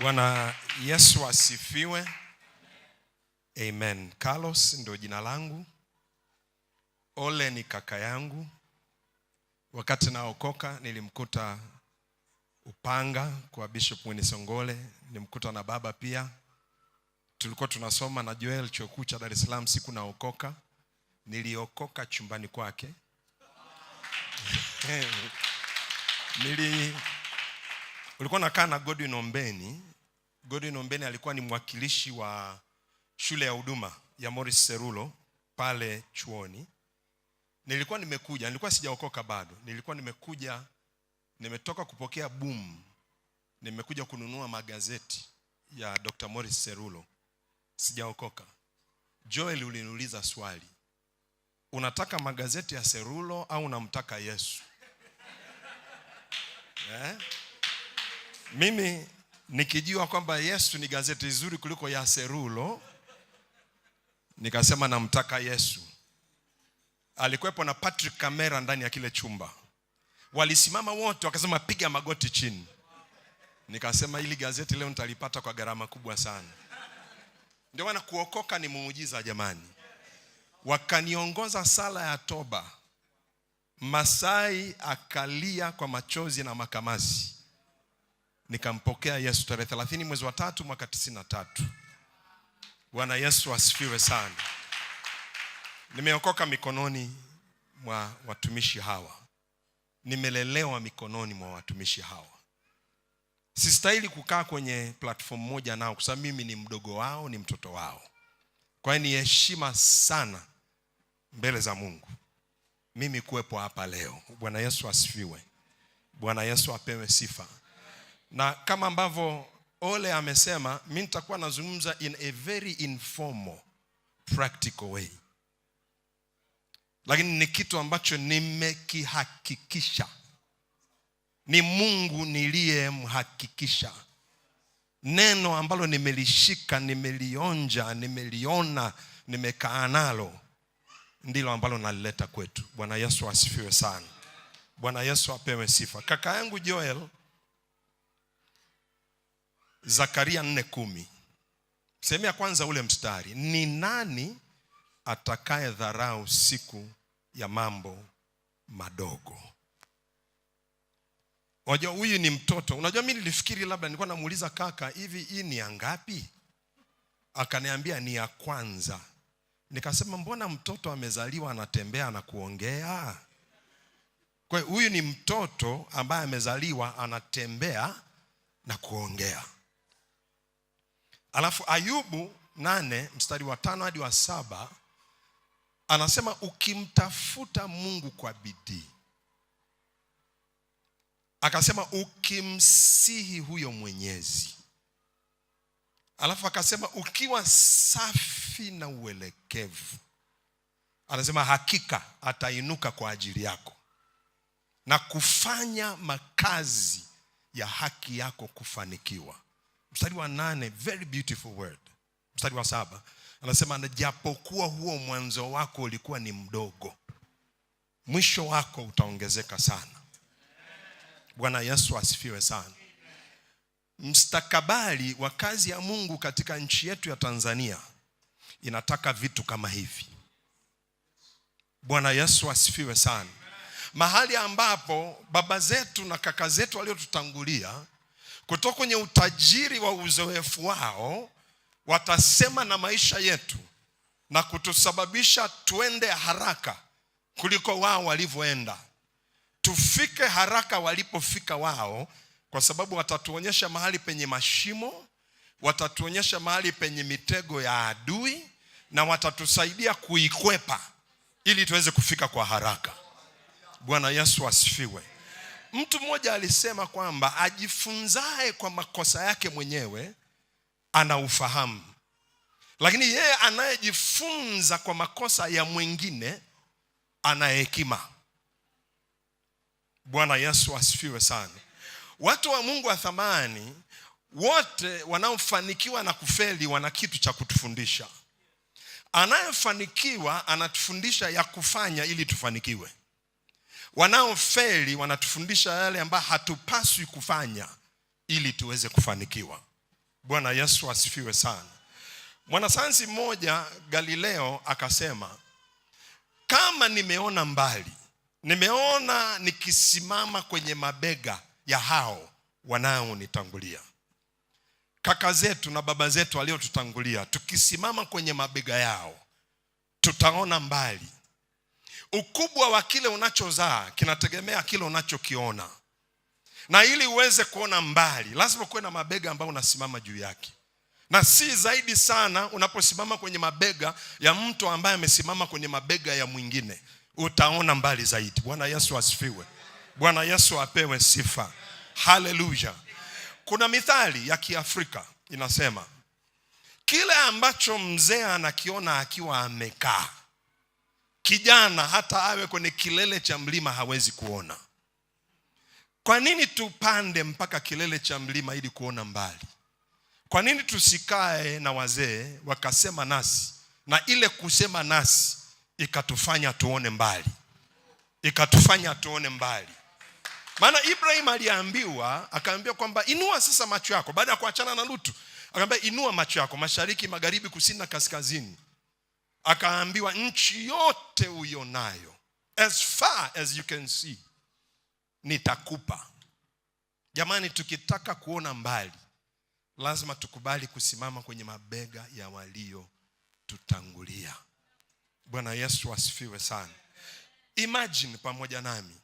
Bwana Yesu asifiwe. Amen. Carlos ndio jina langu. Ole ni kaka yangu. Wakati naokoka nilimkuta Upanga kwa Bishop Mwenisongole, nilimkuta na baba pia. Tulikuwa tunasoma na Joel chuo kikuu cha Dar es Salaam. Siku naokoka niliokoka chumbani kwake. Ulikuwa nakaa na Godwin Ombeni. Godwin Ombeni alikuwa ni mwakilishi wa shule ya huduma ya Morris Serulo pale chuoni. Nilikuwa sijaokoka bado. Nimetoka kupokea boom. Nimekuja kununua magazeti ya Dr. Morris Serulo. Sijaokoka. Joel uliniuliza swali. Unataka magazeti ya Serulo au unamtaka Yesu? Mimi nikijua kwamba Yesu ni gazeti nzuri kuliko ya Serulo, nikasema namtaka Yesu. Alikuwepo na Patrick Kamera ndani ya kile chumba. Walisimama wote wakasema piga magoti chini. Nikasema hili gazeti leo nitalipata kwa gharama kubwa sana. Ndio maana kuokoka ni muujiza jamani. Wakaniongoza sala ya toba. Masai akalia kwa machozi na makamasi. Nikampokea Yesu tarehe 30 mwezi wa 3 mwaka 93. Bwana Yesu asifiwe sana. Nimeokoka mikononi mwa watumishi hawa. Nimelelewa mikononi mwa watumishi hawa. Sistahili kukaa kwenye platform moja nao kwa sababu mimi ni mdogo wao, ni mtoto wao. Kwa hiyo ni heshima sana mbele za Mungu mimi kuwepo hapa leo. Bwana Yesu asifiwe. Bwana Yesu apewe sifa. Na kama ambavyo Ole amesema, mimi nitakuwa nazungumza in a very informal, practical way. Lakini ni kitu ambacho nimekihakikisha. Ni Mungu niliyemhakikisha. Neno ambalo nimelishika, nimelionja, nimeliona, nimekaa nalo, ndilo ambalo nalileta kwetu. Bwana Yesu asifiwe sana. Bwana Yesu apewe sifa. Kaka yangu Joel, Zakaria 4:10. Sehemu ya kwanza ule mstari. Ni nani atakaye dharau siku ya mambo madogo? Unajua huyu ni mtoto. Unajua mimi nilifikiri labda nilikuwa namuuliza kaka, hivi hii ni ya ngapi? Akaniambia ni ya kwanza. Nikasema mbona mtoto amezaliwa anatembea na kuongea? Kwa hiyo huyu ni mtoto ambaye amezaliwa anatembea na kuongea. Alafu Ayubu 8 mstari wa 5 hadi wa 7 anasema ukimtafuta Mungu kwa bidii. Akasema ukimsihi huyo Mwenyezi. Alafu akasema ukiwa safi na uelekevu. Anasema hakika atainuka kwa ajili yako na kufanya makazi ya haki yako kufanikiwa. Mstari wa 8, very beautiful word. Mstari wa 7 anasema japokuwa huo mwanzo wako ulikuwa ni mdogo, mwisho wako utaongezeka sana. Bwana Yesu asifiwe sana. Mstakabali wa kazi ya Mungu katika nchi yetu ya Tanzania inataka vitu kama hivi. Bwana Yesu asifiwe sana. Mahali ambapo baba zetu na kaka zetu waliotutangulia kutoka kwenye utajiri wa uzoefu wao watasema na maisha yetu na kutusababisha tuende haraka kuliko wao walivyoenda. Tufike haraka walipofika wao, kwa sababu watatuonyesha mahali penye mashimo, watatuonyesha mahali penye mitego ya adui, na watatusaidia kuikwepa ili tuweze kufika kwa haraka. Bwana Yesu asifiwe. Mtu mmoja alisema kwamba ajifunzae kwa makosa yake mwenyewe ana ufahamu, lakini yeye anayejifunza kwa makosa ya mwingine ana hekima. Bwana Yesu asifiwe sana. Watu wa Mungu wa thamani wote wanaofanikiwa na kufeli wana kitu cha kutufundisha. Anayefanikiwa anatufundisha ya kufanya ili tufanikiwe. Wanaofeli wanatufundisha yale ambayo hatupaswi kufanya ili tuweze kufanikiwa. Bwana Yesu asifiwe sana. Mwanasayansi mmoja Galileo akasema, kama nimeona mbali, nimeona nikisimama kwenye mabega ya hao wanaonitangulia, kaka zetu na baba zetu waliotutangulia, tukisimama kwenye mabega yao tutaona mbali. Ukubwa wa kile unachozaa kinategemea kile unachokiona. Na ili uweze kuona mbali, lazima kuwe na mabega ambayo unasimama juu yake. Na si zaidi sana unaposimama kwenye mabega ya mtu ambaye amesimama kwenye mabega ya mwingine, utaona mbali zaidi. Bwana Yesu asifiwe. Bwana Yesu apewe sifa. Haleluya. Kuna mithali ya Kiafrika inasema, kile ambacho mzee anakiona akiwa amekaa, kijana hata awe kwenye kilele cha mlima hawezi kuona. Kwa nini tupande mpaka kilele cha mlima ili kuona mbali? Kwa nini tusikae na wazee wakasema nasi, na ile kusema nasi ikatufanya tuone mbali? Ikatufanya tuone mbali. Maana Ibrahim aliambiwa, akaambiwa kwamba inua sasa macho yako baada ya kuachana na Lutu. Akaambia inua macho yako mashariki, magharibi, kusini na kaskazini. Akaambiwa nchi yote uionayo, as far as you can see, nitakupa. Jamani, tukitaka kuona mbali, lazima tukubali kusimama kwenye mabega ya walio tutangulia. Bwana Yesu asifiwe sana. Imagine pamoja nami,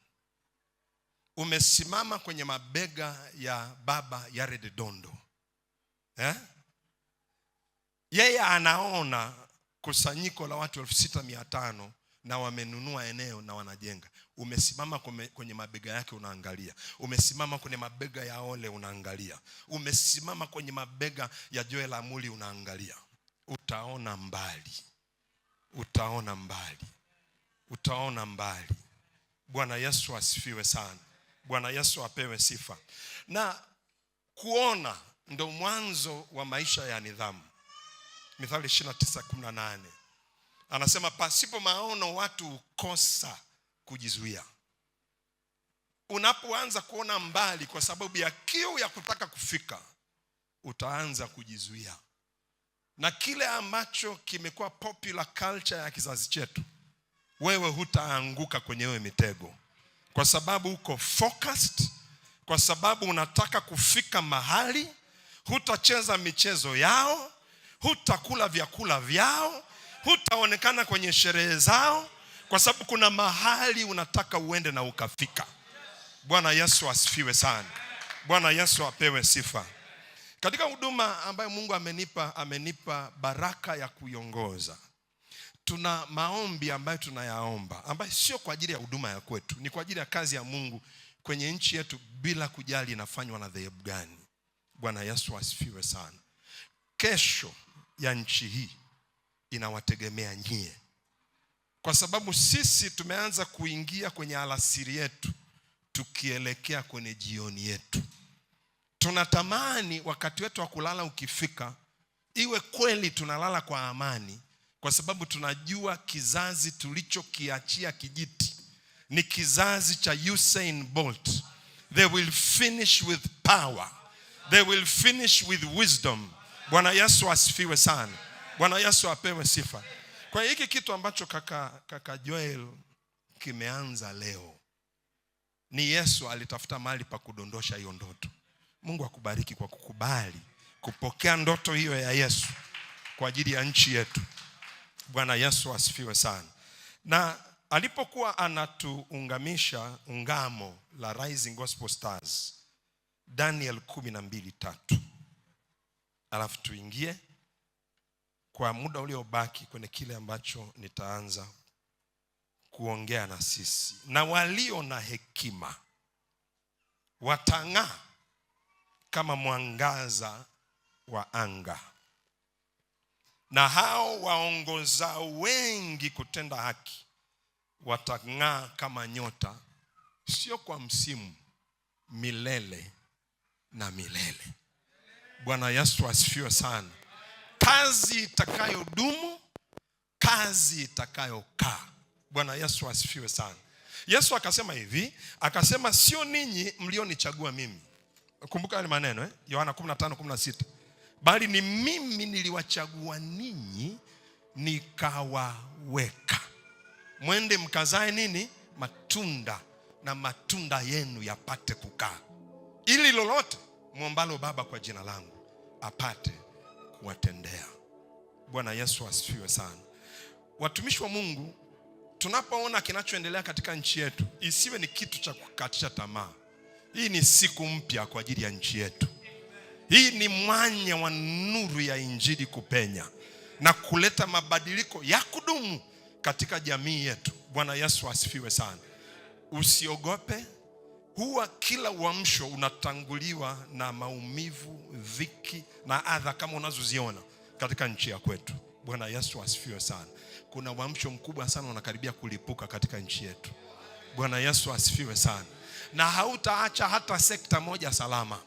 umesimama kwenye mabega ya baba Yared Dondo. Yeye anaona kusanyiko la watu 6500 na wamenunua eneo na wanajenga. Umesimama kwenye mabega yake unaangalia. Umesimama kwenye mabega ya Ole unaangalia. Umesimama kwenye mabega ya Joel Amuli unaangalia. Utaona mbali. Utaona mbali. Utaona mbali. Bwana Yesu asifiwe sana. Bwana Yesu apewe sifa. Na kuona ndo mwanzo wa maisha ya nidhamu. Mithali 29:18 anasema, pasipo maono watu ukosa kujizuia. Unapoanza kuona mbali kwa sababu ya kiu ya kutaka kufika, utaanza kujizuia. Na kile ambacho kimekuwa popular culture ya kizazi chetu, wewe hutaanguka kwenye wewe mitego, kwa sababu uko focused, kwa sababu unataka kufika mahali. Hutacheza michezo yao, hutakula vyakula vyao, hutaonekana kwenye sherehe zao, kwa sababu kuna mahali unataka uende na ukafika. Bwana Yesu asifiwe sana. Bwana Yesu apewe sifa. Katika huduma ambayo Mungu amenipa baraka ya kuiongoza, tuna maombi ambayo tunayaomba, ambayo sio kwa ajili ya huduma ya kwetu, ni kwa ajili ya kazi ya Mungu kwenye nchi yetu, bila kujali inafanywa na dhehebu gani. Bwana Yesu asifiwe sana. Kesho ya nchi hii inawategemea nyie, kwa sababu sisi tumeanza kuingia kwenye alasiri yetu tukielekea kwenye jioni yetu. Tunatamani wakati wetu wa kulala ukifika, iwe kweli tunalala kwa amani, kwa sababu tunajua kizazi tulichokiachia kijiti ni kizazi cha Usain Bolt. They will finish with power. They will finish with wisdom. Bwana Yesu asifiwe sana. Bwana Yesu apewe sifa. Kwa hiki kitu ambacho kaka Joel kimeanza leo, ni Yesu alitafuta mahali pa kudondosha hiyo ndoto. Mungu akubariki kwa kukubali kupokea ndoto hiyo ya Yesu kwa ajili ya nchi yetu. Bwana Yesu asifiwe sana. Na alipokuwa anatuungamisha ungamo la Rising Gospel Stars, Daniel 12:3, alafu tuingie kwa muda uliobaki kwenye kile ambacho nitaanza kuongea na sisi. Na walio na hekima watang'aa kama mwangaza wa anga, na hao waongozao wengi kutenda haki watang'aa kama nyota, sio kwa msimu, milele na milele. Bwana Yesu asifiwe sana. Kazi itakayodumu, kazi itakayokaa. Bwana Yesu asifiwe sana. Yesu akasema hivi, akasema sio ninyi mlionichagua mimi. Kumbuka yale maneno Yohana 15:16. bali ni mimi niliwachagua ninyi nikawaweka. Mwende mkazae nini? Matunda, na matunda yenu yapate kukaa, ili lolote muombalo Baba kwa jina langu apate kuwatendea. Bwana Yesu asifiwe sana. Watumishi wa Mungu, tunapoona kinachoendelea katika nchi yetu, isiwe ni kitu cha kukatisha tamaa. Hii ni siku mpya kwa ajili ya nchi yetu. Hii ni mwanya wa nuru ya injili kupenya na kuleta mabadiliko ya kudumu katika jamii yetu. Bwana Yesu asifiwe sana. Usiogope. Huwa kila uamsho unatanguliwa na maumivu, dhiki na adha kama unazoziona katika nchi ya kwetu. Bwana Yesu asifiwe sana. Kuna uamsho mkubwa sana unakaribia kulipuka katika nchi yetu. Bwana Yesu asifiwe sana. Na hautaacha hata sekta moja salama.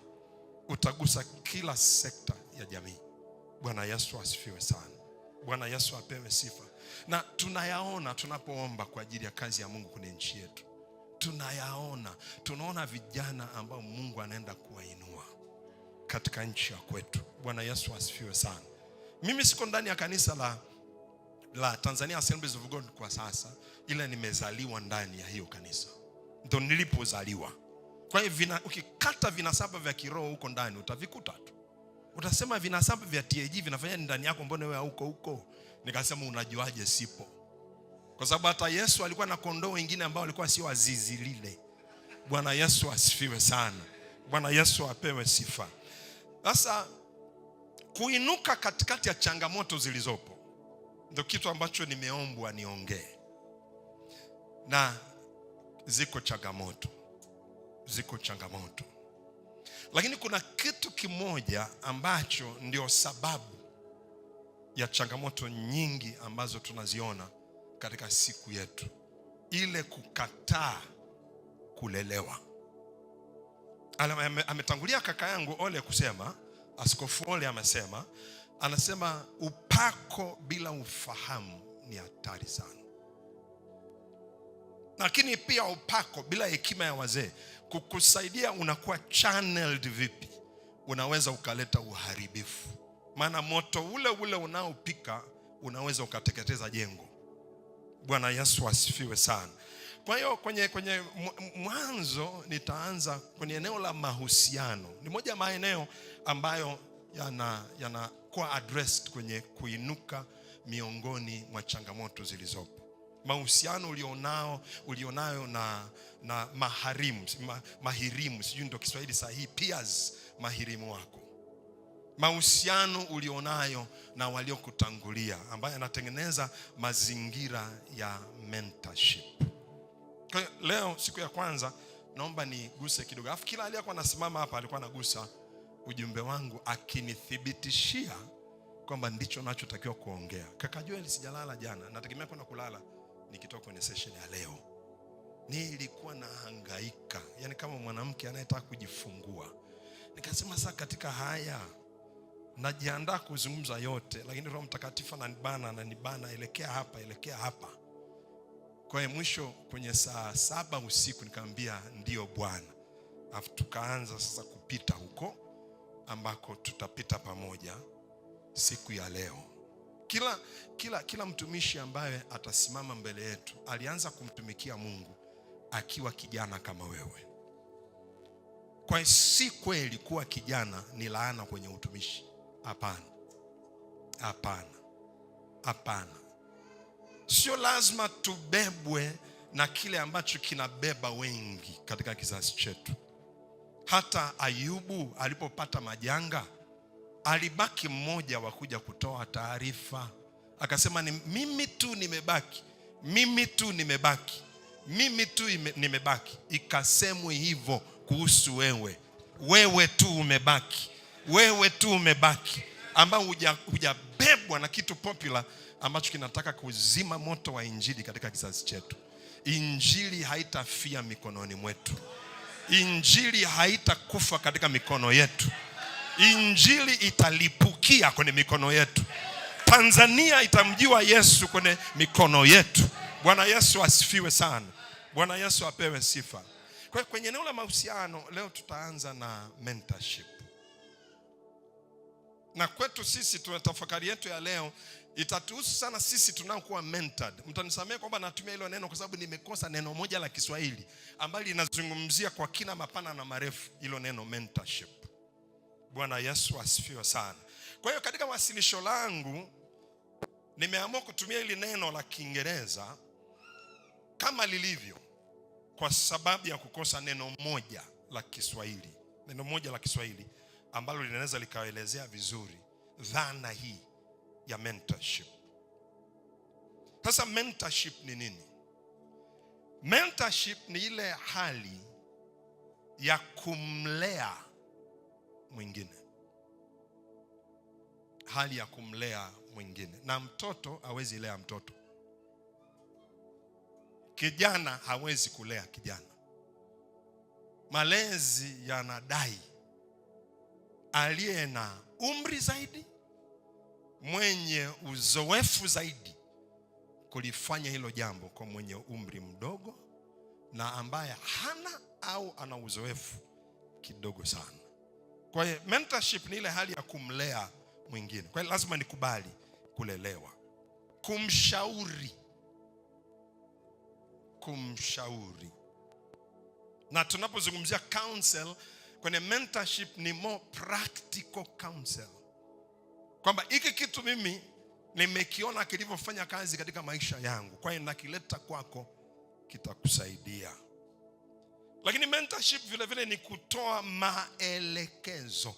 Utagusa kila sekta ya jamii. Bwana Yesu asifiwe sana. Bwana Yesu apewe sifa. Na tunayaona tunapoomba kwa ajili ya kazi ya Mungu kwenye nchi yetu. Tunaona vijana ambao Mungu anaenda kuwainua katika nchi ya kwetu. Bwana Yesu asifiwe sana. Mimi siko ndani ya kanisa la Tanzania Assemblies of God kwa sasa, ila nimezaliwa ndani ya hiyo kanisa. Ndio nilipozaliwa. Kwa hiyo ukikata vinasaba vya kiroho huko ndani utavikuta tu. Utasema vinasaba vya TAG vinafanya ndani yako, mbona wewe huko? Nikasema unajuaje sipo? Kwa sababu hata Yesu alikuwa na kondoo wengine ambao walikuwa sio azizi lile. Bwana Yesu asifiwe sana. Bwana Yesu apewe sifa. Sasa kuinuka katikati ya changamoto zilizopo ndio kitu ambacho nimeombwa niongee. Na ziko changamoto. Lakini kuna kitu kimoja ambacho ndio sababu ya changamoto nyingi ambazo tunaziona katika siku yetu. Ile kukataa kulelewa. Ametangulia kaka yangu Ole kusema, Askofu Ole anasema upako bila ufahamu ni hatari sana. Lakini pia upako bila hekima ya wazee kukusaidia unakuwa channeled vipi, unaweza ukaleta uharibifu. Maana moto ule unaopika unaweza ukateketeza jengo. Bwana Yesu asifiwe sana. Kwa hiyo kwenye mwanzo nitaanza kwenye eneo la mahusiano. Ni moja maeneo ambayo yanakuwa addressed kwenye kuinuka miongoni mwa changamoto zilizopo. Mahusiano ulionayo na mahirimu, sijui ndio Kiswahili sahihi, peers, mahirimu wako. Mahusiano ulionayo na waliokutangulia, ambayo yanatengeneza mazingira ya mentorship. Kwa hiyo leo siku ya kwanza naomba niguse kidogo. Afu kila aliyekuwa anasimama hapa alikuwa anagusa ujumbe wangu akinithibitishia kwamba ndicho nachotakiwa kuongea. Kaka Joel, sijalala jana, nategemea kwenda kulala nikitoka kwenye session ya leo. Nilikuwa nahangaika, yani kama mwanamke anayetaka kujifungua. Nikasema sasa katika haya najiandaa kuzungumza yote, lakini Roho Mtakatifu ananibana elekea hapa. Kwa hiyo mwisho kwenye saa 7 usiku nikamwambia ndio Bwana. Afu tukaanza sasa kupita huko ambako tutapita pamoja siku ya leo. Kila mtumishi ambaye atasimama mbele yetu alianza kumtumikia Mungu akiwa kijana kama wewe. Kwa hiyo si kweli kuwa kijana ni laana kwenye utumishi. Hapana. Sio lazima tubebwe na kile ambacho kinabeba wengi katika kizazi chetu. Hata Ayubu alipopata majanga, alibaki mmoja wa kuja kutoa taarifa. Akasema ni mimi tu nimebaki. Ikasemwe hivyo kuhusu wewe tu umebaki, ambao hujabebwa na kitu popular ambacho kinataka kuzima moto wa injili katika kizazi chetu. Injili haitafia mikononi mwetu. Injili haitakufa katika mikono yetu. Injili italipukia kwenye mikono yetu. Tanzania itamjua Yesu kwenye mikono yetu. Bwana Yesu asifiwe sana. Bwana Yesu apewe sifa. Kwa kwenye eneo la mahusiano leo tutaanza na mentorship. Na kwetu sisi tunatafakari yetu ya leo itatuhusu sana sisi tunaokuwa mentored. Mtanisamehe kwamba natumia hilo neno kwa sababu nimekosa neno moja la Kiswahili ambalo linazungumzia kwa kina mapana na marefu hilo neno mentorship. Bwana Yesu asifiwe sana. Kwa hiyo katika wasilisho langu nimeamua kutumia hili neno la Kiingereza kama lilivyo kwa sababu ya kukosa neno moja la Kiswahili. Neno moja la Kiswahili ambalo linaweza likaelezea vizuri dhana hii ya mentorship. Sasa mentorship ni nini? Mentorship ni ile hali ya kumlea mwingine. Hali ya kumlea mwingine. Na mtoto hawezi lea mtoto. Kijana hawezi kulea kijana. Malezi yanadai aliye na umri zaidi, mwenye uzoefu zaidi kulifanya hilo jambo kwa mwenye umri mdogo na ambaye hana au ana uzoefu kidogo sana. Kwa hiyo mentorship ni ile hali ya kumlea mwingine. Kwa hiyo lazima nikubali kulelewa. Kumshauri. Na tunapozungumzia counsel kwenye mentorship ni more practical counsel. Kwamba hiki kitu mimi nimekiona kilivyofanya kazi katika maisha yangu, kwa hiyo nakileta kwako, kitakusaidia. Lakini mentorship vile vile ni kutoa maelekezo.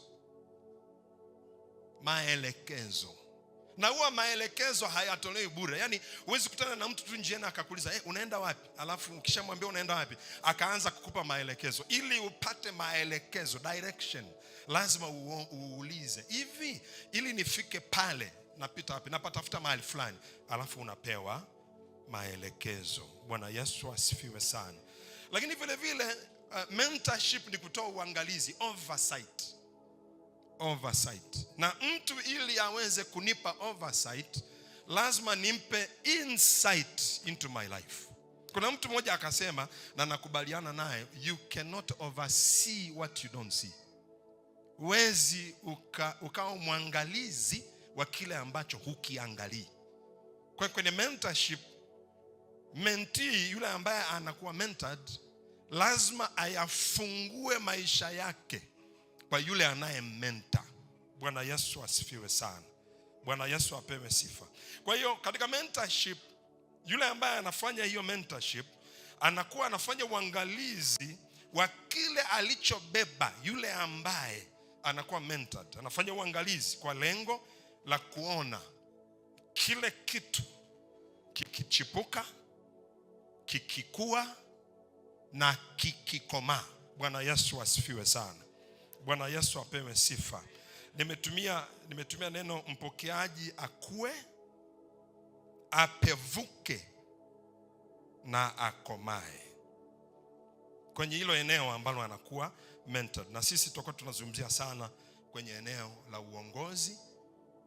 Na huwa maelekezo hayatolewi bure. Yaani huwezi kutana na mtu tu njiani akakuuliza, unaenda wapi? Alafu ukishamwambia unaenda wapi, akaanza kukupa maelekezo. Ili upate maelekezo, direction, lazima uulize, hivi ili nifike pale napita wapi? Napatafuta mahali fulani. Alafu unapewa maelekezo. Bwana Yesu asifiwe sana. Lakini vile vile mentorship ni kutoa uangalizi, oversight. Na mtu ili aweze kunipa oversight, lazima nimpe insight into my life. Kuna mtu mmoja akasema, na nakubaliana naye, you cannot oversee what you don't see. Huwezi ukawa mwangalizi wa kile ambacho hukiangalii. Kwa kwenye mentorship, mentee yule ambaye anakuwa mentored lazima ayafungue maisha yake kwa yule anaye mentor. Bwana Yesu asifiwe sana. Bwana Yesu apewe sifa. Kwa hiyo katika mentorship, yule ambaye anafanya hiyo mentorship anakuwa anafanya uangalizi wa kile alichobeba yule ambaye anakuwa mentored. Anafanya uangalizi kwa lengo la kuona kile kitu kikichipuka, kikikua na kikikomaa. Bwana Yesu asifiwe sana. Bwana Yesu apewe sifa. Nimetumia neno mpokeaji akue, apevuke na akomae. Kwenye hilo eneo ambalo anakuwa mentored. Na sisi tutakuwa tunazungumzia sana kwenye eneo la uongozi,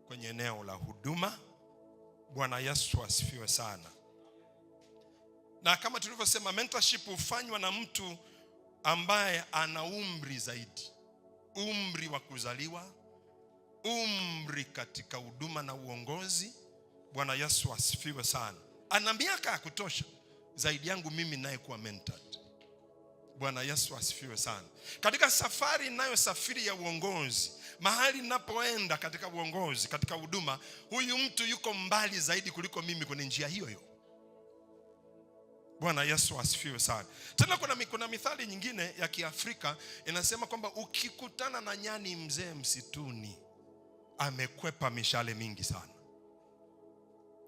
kwenye eneo la huduma. Bwana Yesu asifiwe sana. Na kama tulivyosema, mentorship hufanywa na mtu ambaye ana umri zaidi. Umri wa kuzaliwa, umri katika huduma na uongozi. Bwana Yesu asifiwe sana. Ana miaka ya kutosha zaidi yangu mimi naye kuwa mentored. Bwana Yesu asifiwe sana. Katika safari ninayosafiri ya uongozi, mahali ninapoenda katika uongozi, katika huduma, huyu mtu yuko mbali zaidi kuliko mimi kwenye njia hiyo hiyo. Bwana Yesu asifiwe sana. Tena kuna mithali nyingine ya Kiafrika inasema kwamba ukikutana na nyani mzee msituni, amekwepa mishale mingi sana.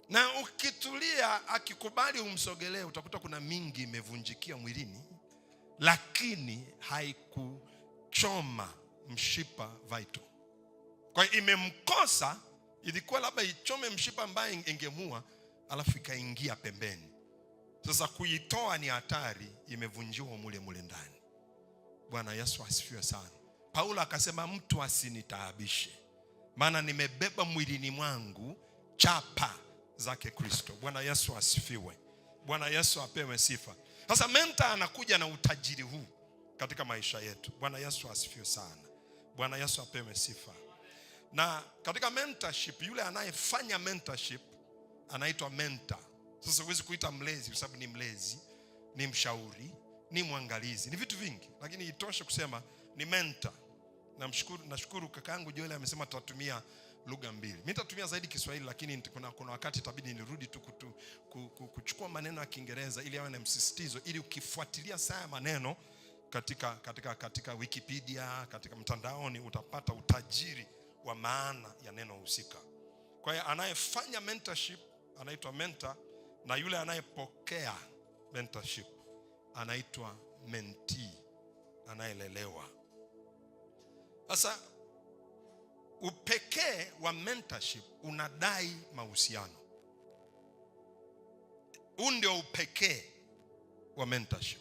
Na ukitulia akikubali umsogelee, utakuta kuna mingi imevunjikia mwilini, lakini haikuchoma mshipa vital. Kwa hiyo imemkosa, ilikuwa labda ichome mshipa ambaye ingemua, alafu ikaingia pembeni. Sasa kuitoa ni hatari, imevunjiwa mule ndani. Bwana Yesu asifiwe sana. Paulo akasema mtu asinitaabishe, maana nimebeba mwilini mwangu chapa zake Kristo. Bwana Yesu asifiwe. Bwana Yesu apewe sifa. Sasa mentor anakuja na utajiri huu katika maisha yetu. Bwana Yesu asifiwe sana. Bwana Yesu apewe sifa. Na katika mentorship, yule anayefanya mentorship anaitwa mentor. Sasa huwezi kuita mlezi kwa sababu ni mlezi, ni mshauri, ni mwangalizi, ni vitu vingi, lakini itoshe kusema ni mentor. Nashukuru kakaangu Joel amesema tutatumia lugha mbili. Mimi nitatumia zaidi Kiswahili, lakini kuna wakati itabidi nirudi tu kuchukua maneno ya Kiingereza ili yawe na msisitizo, ili ukifuatilia saa maneno katika Wikipedia, katika mtandaoni, utapata utajiri wa maana ya neno husika. Kwa hiyo anayefanya mentorship anaitwa mentor, na yule anayepokea mentorship anaitwa mentee, anayelelewa. Sasa upekee wa mentorship unadai mahusiano. Huu ndio upekee wa mentorship.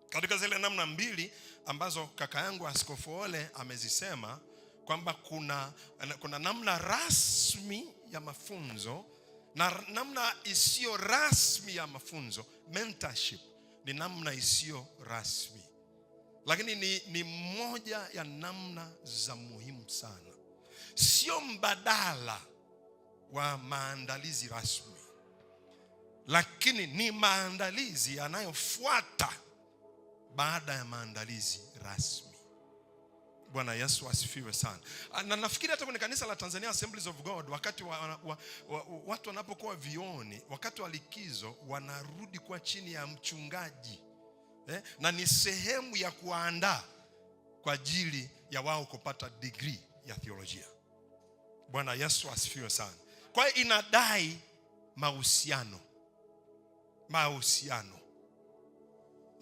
Katika zile namna mbili ambazo kaka yangu Askofu Ole amezisema, kwamba kuna namna rasmi ya mafunzo na namna isiyo rasmi ya mafunzo. Mentorship ni namna isiyo rasmi, lakini ni moja ya namna za muhimu sana. Sio mbadala wa maandalizi rasmi, lakini ni maandalizi yanayofuata baada ya maandalizi rasmi. Bwana Yesu asifiwe sana. Na nafikiri hata kwenye kanisa la Tanzania Assemblies of God, wakati watu wanapokuwa vioni, wakati wa likizo, wanarudi kwa chini ya mchungaji, na ni sehemu ya kuandaa kwa ajili ya wao kupata degree ya theolojia. Bwana Yesu asifiwe sana. Kwa hiyo inadai mahusiano.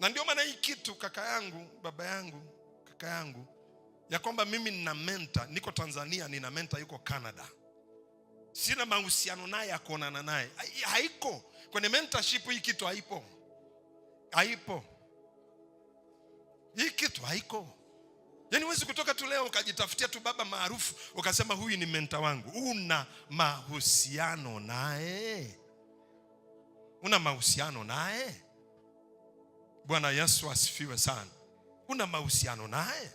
Na ndio maana hii kitu kaka yangu, baba yangu, kaka yangu, ya kwamba mimi nina mentor, niko Tanzania, nina mentor yuko Canada, sina mahusiano naye ya kuonana naye, haiko kwenye mentorship. Hii kitu haipo. Hii kitu haiko. Yaani huwezi kutoka tu leo ukajitafutia tu baba maarufu ukasema huyu ni mentor wangu. Una mahusiano naye. Bwana Yesu asifiwe sana. Una mahusiano naye.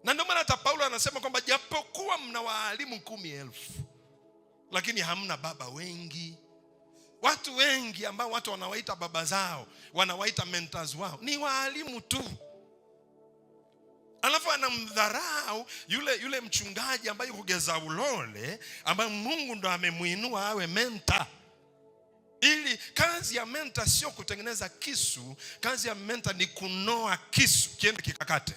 Na ndio maana hata Paulo anasema kwamba japokuwa mna waalimu 10,000, lakini hamna baba wengi. Watu wengi ambao watu wanawaita baba zao, wanawaita mentors wao, ni waalimu tu. Alafu anamdharau yule mchungaji ambaye yuko Gezaulole, ambaye Mungu ndo amemuinua awe mentor. Ili kazi ya mentor sio kutengeneza kisu, kazi ya mentor ni kunoa kisu kiende kikakate.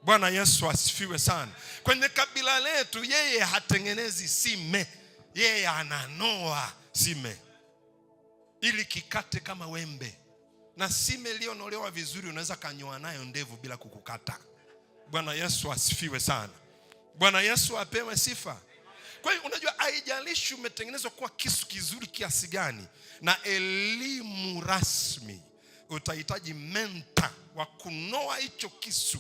Bwana Yesu asifiwe sana. Kwenye kabila letu yeye hatengenezi sime, yeye ananoa sime ili kikate kama wembe. Na sime iliyonolewa vizuri unaweza kanyoa nayo ndevu bila kukukata. Bwana Yesu asifiwe sana. Bwana Yesu apewe sifa. Kwa hiyo unajua, haijalishi umetengenezwa kuwa kisu kizuri kiasi gani na elimu rasmi, utahitaji mentor wa kunoa hicho kisu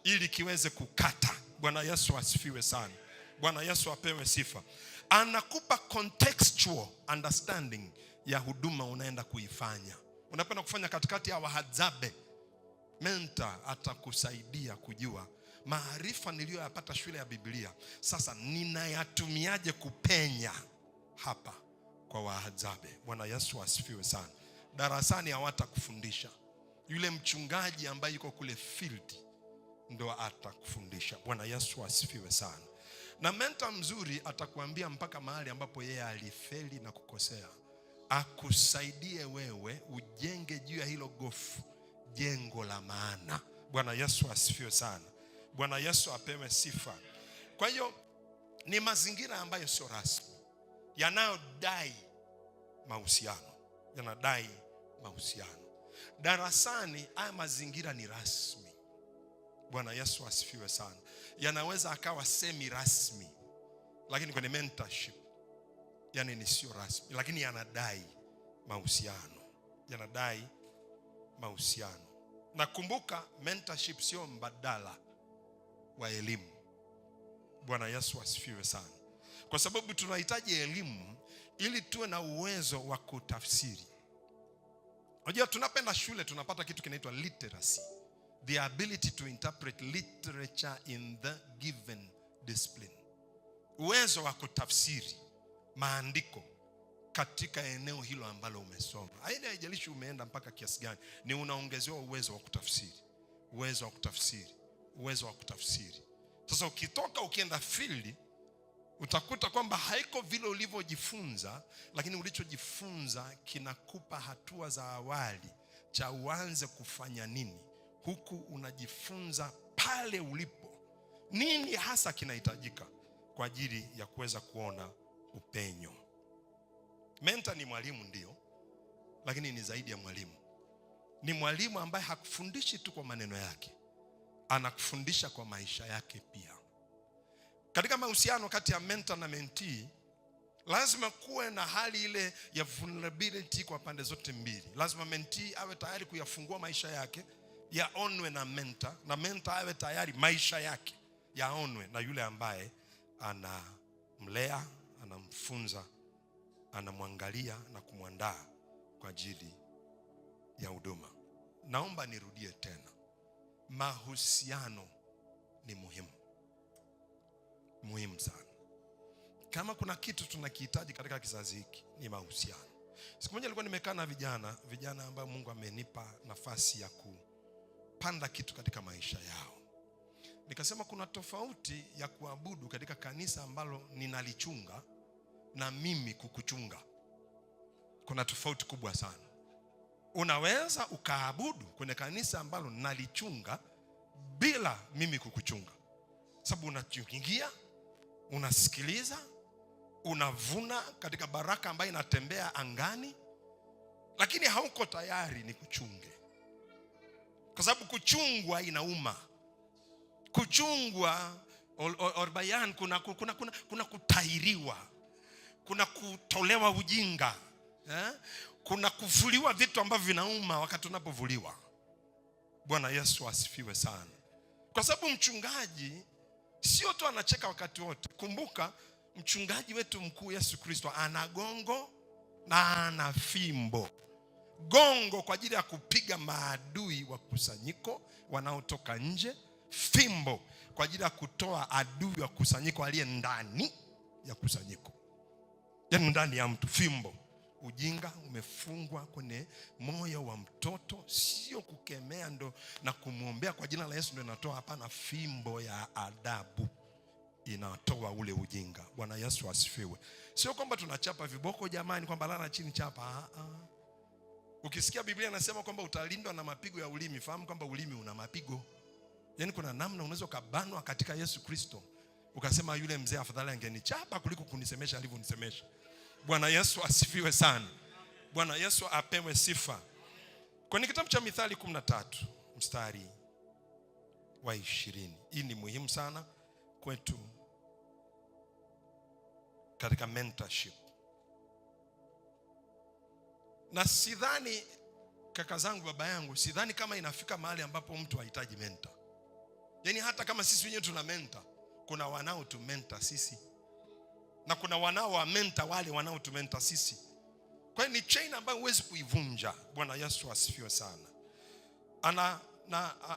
ili kiweze kukata. Bwana Yesu asifiwe sana. Bwana Yesu apewe sifa. Anakupa contextual understanding ya huduma unaenda kuifanya. Unapenda kufanya katikati ya wahadzabe, mentor atakusaidia kujua maarifa niliyoyapata shule ya Biblia, sasa ninayatumiaje kupenya hapa kwa wahadzabe. Bwana Yesu asifiwe sana. Darasani hawatakufundisha. Yule mchungaji ambaye yuko kule field ndo atakufundisha. Bwana Yesu asifiwe sana. Na mentor mzuri atakuambia mpaka mahali ambapo yeye alifeli na kukosea, akusaidie wewe ujenge juu ya hilo gofu jengo la maana. Bwana Yesu asifiwe sana. Bwana Yesu apewe sifa. Kwa hiyo ni mazingira ambayo sio rasmi, yanayodai mahusiano. Darasani haya mazingira ni rasmi. Bwana Yesu asifiwe sana. Yanaweza akawa semi rasmi, lakini kwenye mentorship yani ni sio rasmi, lakini yanadai mahusiano. Na kumbuka, mentorship sio mbadala wa elimu. Bwana Yesu asifiwe sana. Kwa sababu tunahitaji elimu ili tuwe na uwezo wa kutafsiri. Unajua, tunapenda shule tunapata kitu kinaitwa literacy, the ability to interpret literature in the given discipline, uwezo wa kutafsiri maandiko katika eneo hilo ambalo umesoma. Haijalishi umeenda mpaka kiasi gani, ni unaongezewa uwezo wa kutafsiri, uwezo wa kutafsiri, uwezo wa kutafsiri. Sasa ukitoka ukienda field, utakuta kwamba haiko vile ulivyojifunza, lakini ulichojifunza kinakupa hatua za awali cha uanze kufanya nini, huku unajifunza pale ulipo nini hasa kinahitajika kwa ajili ya kuweza kuona upenyo. Mentor ni mwalimu ndio, lakini ni zaidi ya mwalimu. Ni mwalimu ambaye hakufundishi tu kwa maneno yake, anakufundisha kwa maisha yake pia. Katika mahusiano kati ya mentor na mentee, lazima kuwe na hali ile ya vulnerability kwa pande zote mbili. Lazima mentee awe tayari kuyafungua maisha yake yaonwe na mentor, na mentor awe tayari maisha yake yaonwe na yule ambaye anamlea, anamfunza, anamwangalia na kumwandaa kwa ajili ya huduma. Naomba nirudie tena, mahusiano ni muhimu, muhimu sana. Kama kuna kitu tunakihitaji katika kizazi hiki ni mahusiano. Siku moja nilikuwa nimekaa na vijana ambao Mungu amenipa nafasi ya kupanda kitu katika maisha yao. Nikasema kuna tofauti ya kuabudu katika kanisa ambalo ninalichunga na mimi kukuchunga. Kuna tofauti kubwa sana. Unaweza ukaabudu kwenye kanisa ambalo nalichunga bila mimi kukuchunga, sababu unachungia, unasikiliza, unavuna katika baraka ambayo inatembea angani, lakini hauko tayari ni kuchunge, kwa sababu kuchungwa inauma. Kuchungwa orbayan, kuna kutahiriwa, kuna kutolewa ujinga, kuna kuvuliwa vitu ambavyo vinauma wakati unapovuliwa. Bwana Yesu asifiwe sana. Kwa sababu mchungaji sio tu anacheka wakati wote. Kumbuka mchungaji wetu mkuu Yesu Kristo ana gongo na ana fimbo. Gongo kwa ajili ya kupiga maadui wa kusanyiko wanaotoka nje, fimbo kwa ajili ya kutoa adui wa kusanyiko aliye ndani ya kusanyiko, yaani ndani ya mtu. Fimbo, ujinga umefungwa kwenye moyo wa mtoto, sio kukemea ndo na kumwombea kwa jina la Yesu ndo inatoa. Hapana, fimbo ya adabu inatoa ule ujinga. Bwana Yesu asifiwe. Sio kwamba tunachapa viboko jamani, kwamba lala chini chapa. Ukisikia Biblia inasema kwamba utalindwa na mapigo ya ulimi, fahamu kwamba ulimi una mapigo. Yaani kuna namna unaweza kubanwa katika Yesu Kristo, ukasema yule mzee afadhali angenichapa kuliko kunisemesha alivyonisemesha. Bwana Yesu asifiwe sana. Bwana Yesu apewe sifa. Kwenye kitabu cha Mithali 13 mstari wa 20. Hii ni muhimu sana kwetu katika mentorship. Na sidhani, kaka zangu, baba yangu, sidhani kama inafika mahali ambapo mtu hahitaji mentor. Yaani hata kama sisi wenyewe tuna mentor, kuna wanao tu mentor sisi, na kuna wanao wa mentor wale wanao tu mentor sisi. Kwa hiyo ni chain ambayo huwezi kuivunja. Bwana Yesu asifiwe sana.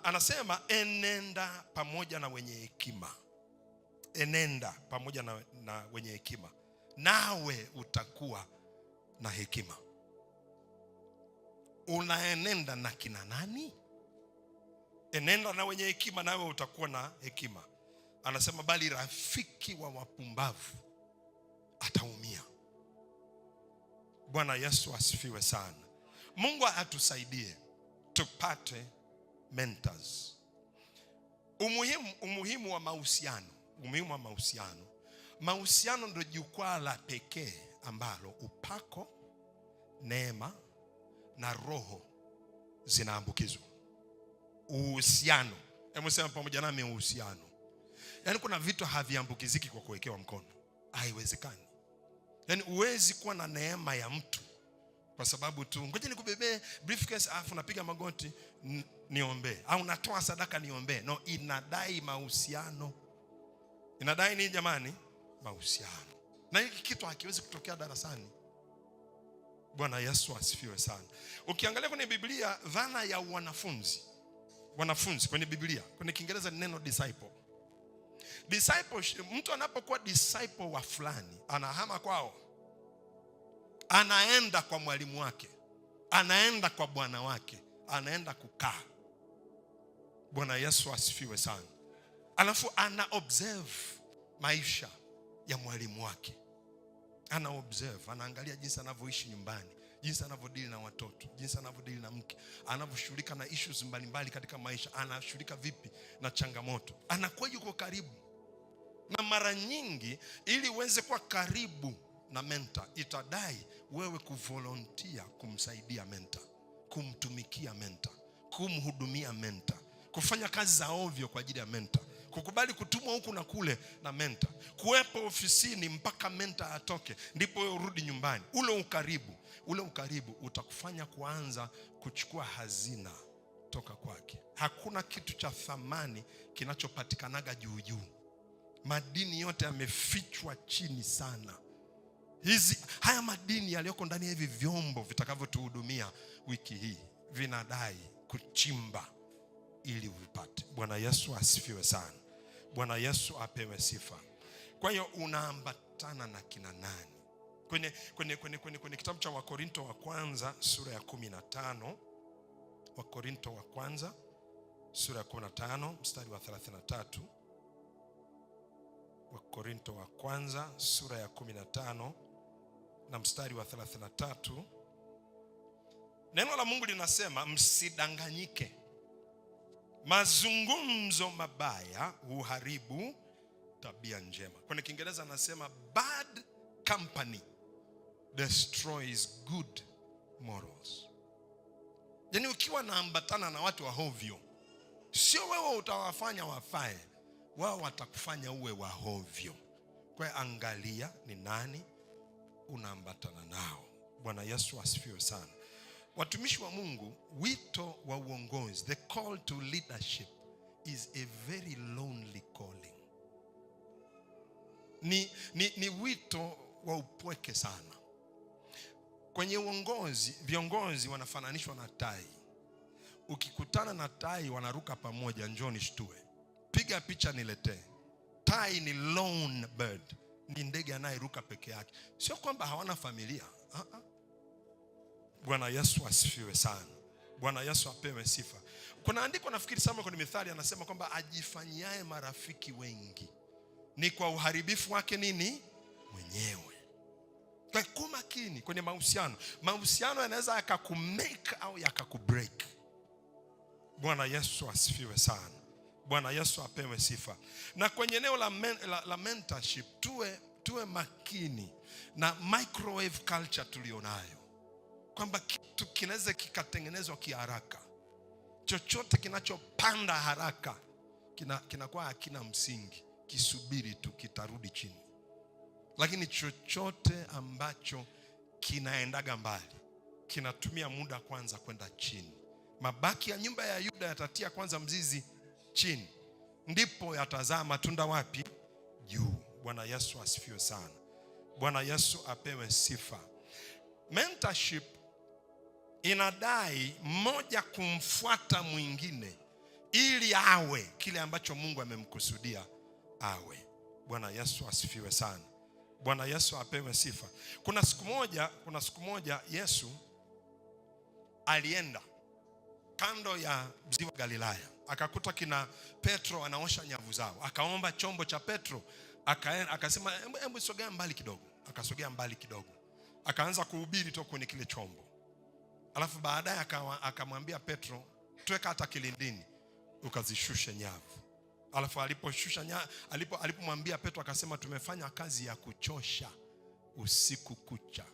Anasema enenda pamoja na wenye hekima. Enenda pamoja na wenye hekima, nawe utakuwa na hekima. Unaenenda na kina nani? Enenda na wenye hekima, nawe utakuwa na hekima. Anasema bali rafiki wa wapumbavu ataumia. Bwana Yesu asifiwe sana. Mungu atusaidie tupate mentors. Umuhimu wa mahusiano. Umuhimu wa mahusiano. Mahusiano ndio jukwaa la pekee ambalo upako, neema na roho zinaambukizwa. Uhusiano. Hebu sema pamoja nami, uhusiano. Yaani kuna vitu haviambukiziki kwa kuwekewa mkono. Haiwezekani. Yaani uwezi kuwa na neema ya mtu kwa sababu tu ngoja nikubebee briefcase afu napiga magoti niombe, au natoa sadaka niombe. No, inadai mahusiano. Inadai nini jamani? Mahusiano. Na hiki kitu hakiwezi kutokea darasani. Bwana Yesu asifiwe sana. Ukiangalia kwenye Biblia dhana ya wanafunzi kwenye Biblia, kwenye Kiingereza neno disciple. Discipleship, mtu anapokuwa disciple wa fulani, anahama kwao, anaenda kwa mwalimu wake, anaenda kwa bwana wake, anaenda kukaa. Bwana Yesu asifiwe sana. Alafu ana observe maisha ya mwalimu wake. Ana observe, anaangalia jinsi anavyoishi nyumbani, jinsi anavyodili na watoto, jinsi anavyodili na mke, anavyoshughulika na issues mbalimbali katika maisha, anashughulika vipi na changamoto. Anakuwa yuko karibu. Na mara nyingi ili uweze kuwa karibu na mentor, itadai wewe kuvolunteer kumsaidia mentor, kumtumikia mentor, kumhudumia mentor, kufanya kazi za ovyo kwa ajili ya mentor, kukubali kutumwa huku na kule na mentor, kuwepo ofisini mpaka mentor atoke ndipo wewe urudi nyumbani. Ule ukaribu utakufanya kuanza kuchukua hazina toka kwake. Hakuna kitu cha thamani kinachopatikanaga juu juu. Madini yote yamefichwa chini sana. Haya madini yaliyoko ndani ya hivi vyombo vitakavyotuhudumia wiki hii vinadai kuchimba ili uvipate. Bwana Yesu asifiwe sana. Bwana Yesu apewe sifa. Kwa hiyo unaambatana na kina nani? Kwenye kitabu cha Wakorinto wa kwanza sura ya 15, Wakorinto wa kwanza sura ya 15 mstari wa 33. Wakorinto wa kwanza sura ya 15 na mstari wa 33. Neno la Mungu linasema, msidanganyike. Mazungumzo mabaya huharibu tabia njema. Kwenye Kiingereza anasema bad company destroys good morals. Yaani ukiwa naambatana na watu wa hovyo, sio wewe utawafanya wafae, wao watakufanya uwe wa hovyo. Kwa angalia ni nani unaambatana nao. Bwana Yesu asifiwe sana. Watumishi wa Mungu, wito wa uongozi, the call to leadership is a very lonely calling. Ni wito wa upweke sana. Kwenye uongozi, viongozi wanafananishwa na tai. Ukikutana na tai wanaruka pamoja, njoo nishtue, piga picha niletee. Tai ni lone bird, ni ndege anayeruka peke yake. Sio kwamba hawana familia. Bwana Yesu asifiwe sana. Bwana Yesu apewe sifa. Kuna andiko nafikiri sama kwenye Mithali anasema kwamba ajifanyaye marafiki wengi ni kwa uharibifu wake nini? Mwenyewe. Kwa makini kwenye mahusiano. Mahusiano yanaweza yakakumake au yakakubreak. Bwana Yesu asifiwe sana. Bwana Yesu apewe sifa. Na kwenye eneo la mentorship tuwe makini na microwave culture tulionayo, kwamba kitu kinaweza kikatengenezwa kiharaka. Chochote kinachopanda haraka kinakuwa hakina msingi, kisubiri tu kitarudi chini. Lakini chochote ambacho kinaendaga mbali kinatumia muda kwanza kwenda chini. Mabaki ya nyumba ya Yuda yatatia kwanza mzizi chini, ndipo yatazaa matunda wapi? Juu. Bwana Yesu asifiwe sana. Bwana Yesu apewe sifa. Mentorship inadai mmoja kumfuata mwingine ili awe kile ambacho Mungu amemkusudia awe. Bwana Yesu asifiwe sana. Bwana Yesu apewe sifa. Kuna siku moja Yesu alienda kando ya ziwa Galilaya, akakuta kina Petro anaosha nyavu zao. Akaomba chombo cha Petro, akasema hebu sogea mbali kidogo. Akasogea mbali kidogo, akaanza kuhubiri toka kwenye kile chombo. Alafu baadaye akamwambia Petro, tuweka hata kilindini ukazishushe nyavu. Alafu alipomwambia Petro akasema, tumefanya kazi ya kuchosha usiku kucha,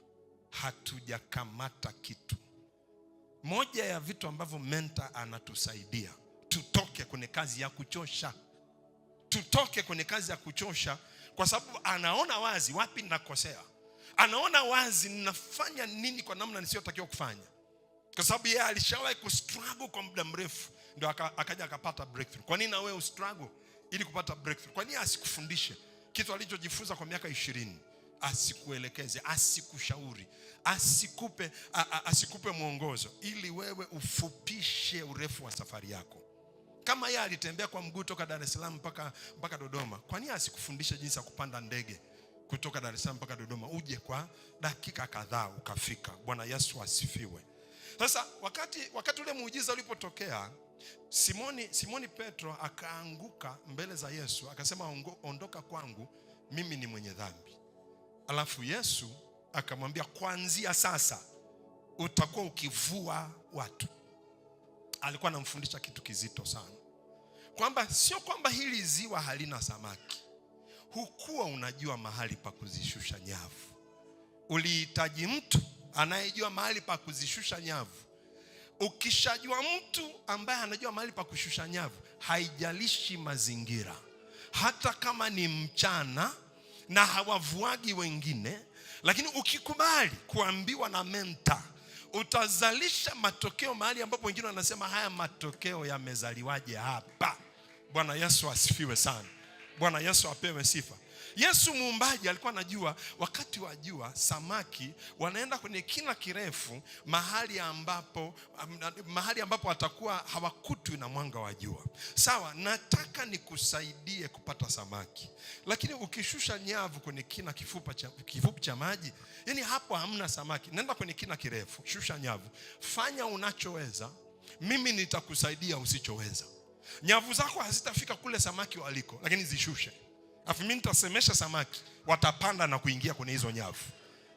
hatujakamata kitu. Moja ya vitu ambavyo mentor anatusaidia, tutoke kwenye kazi ya kuchosha. Tutoke kwenye kazi ya kuchosha, kwa sababu anaona wazi wapi ninakosea. Anaona wazi ninafanya nini kwa namna nisiyotakiwa kufanya. Kwa sababu yeye alishawahi kustruggle kwa muda mrefu, ndio akaja akapata breakthrough. Kwa nini na wewe ustruggle ili kupata breakthrough? Kwa nini asikufundishe kitu alichojifunza kwa miaka 20? Asikuelekeze, asikushauri, asikupe mwongozo ili wewe ufupishe urefu wa safari yako. Kama yeye alitembea kwa mguu toka Dar es Salaam mpaka Dodoma, kwa nini asikufundisha jinsi ya kupanda ndege kutoka Dar es Salaam mpaka Dodoma, uje kwa dakika kadhaa ukafika? Bwana Yesu asifiwe. Sasa wakati ule muujiza ulipotokea, Simoni Petro akaanguka mbele za Yesu, akasema ondoka kwangu, mimi ni mwenye dhambi. Alafu Yesu akamwambia, kuanzia sasa utakuwa ukivua watu. Alikuwa anamfundisha kitu kizito sana, kwamba sio kwamba hili ziwa halina samaki. Hukuwa unajua mahali pa kuzishusha nyavu. Ulihitaji mtu anayejua mahali pa kuzishusha nyavu. Ukishajua mtu ambaye anajua mahali pa kushusha nyavu, haijalishi mazingira, hata kama ni mchana na hawavuagi wengine, lakini ukikubali kuambiwa na mentor, utazalisha matokeo mahali ambapo wengine wanasema haya matokeo yamezaliwaje hapa. Bwana Yesu asifiwe sana. Bwana Yesu apewe sifa. Yesu muumbaji alikuwa anajua wakati wa jua samaki wanaenda kwenye kina kirefu, mahali ambapo watakuwa hawakutwi na mwanga wa jua. Sawa, nataka nikusaidie kupata samaki, lakini ukishusha nyavu kwenye kina kifupi cha maji, yani hapo hamna samaki. Nenda kwenye kina kirefu, shusha nyavu, fanya unachoweza, mimi nitakusaidia usichoweza. Nyavu zako hazitafika kule samaki waliko, lakini zishushe. Afu mimi nitasemesha samaki, watapanda na kuingia kwenye hizo nyavu.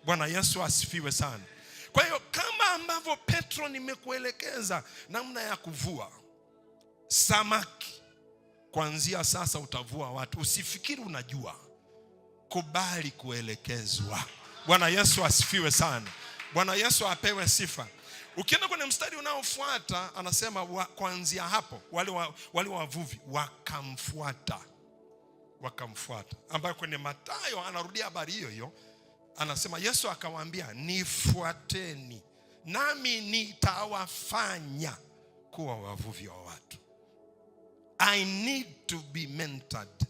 Bwana Yesu asifiwe sana. Kwa hiyo kama ambavyo Petro nimekuelekeza namna ya kuvua samaki, kuanzia sasa utavua watu. Usifikiri unajua, kubali kuelekezwa. Bwana Yesu asifiwe sana. Bwana Yesu apewe sifa. Ukienda kwenye mstari unaofuata anasema kuanzia hapo wale wavuvi wakamfuata, ambayo kwenye Mathayo anarudia habari hiyo hiyo. Anasema Yesu akawaambia, nifuateni nami nitawafanya kuwa wavuvi wa watu. I need to be mentored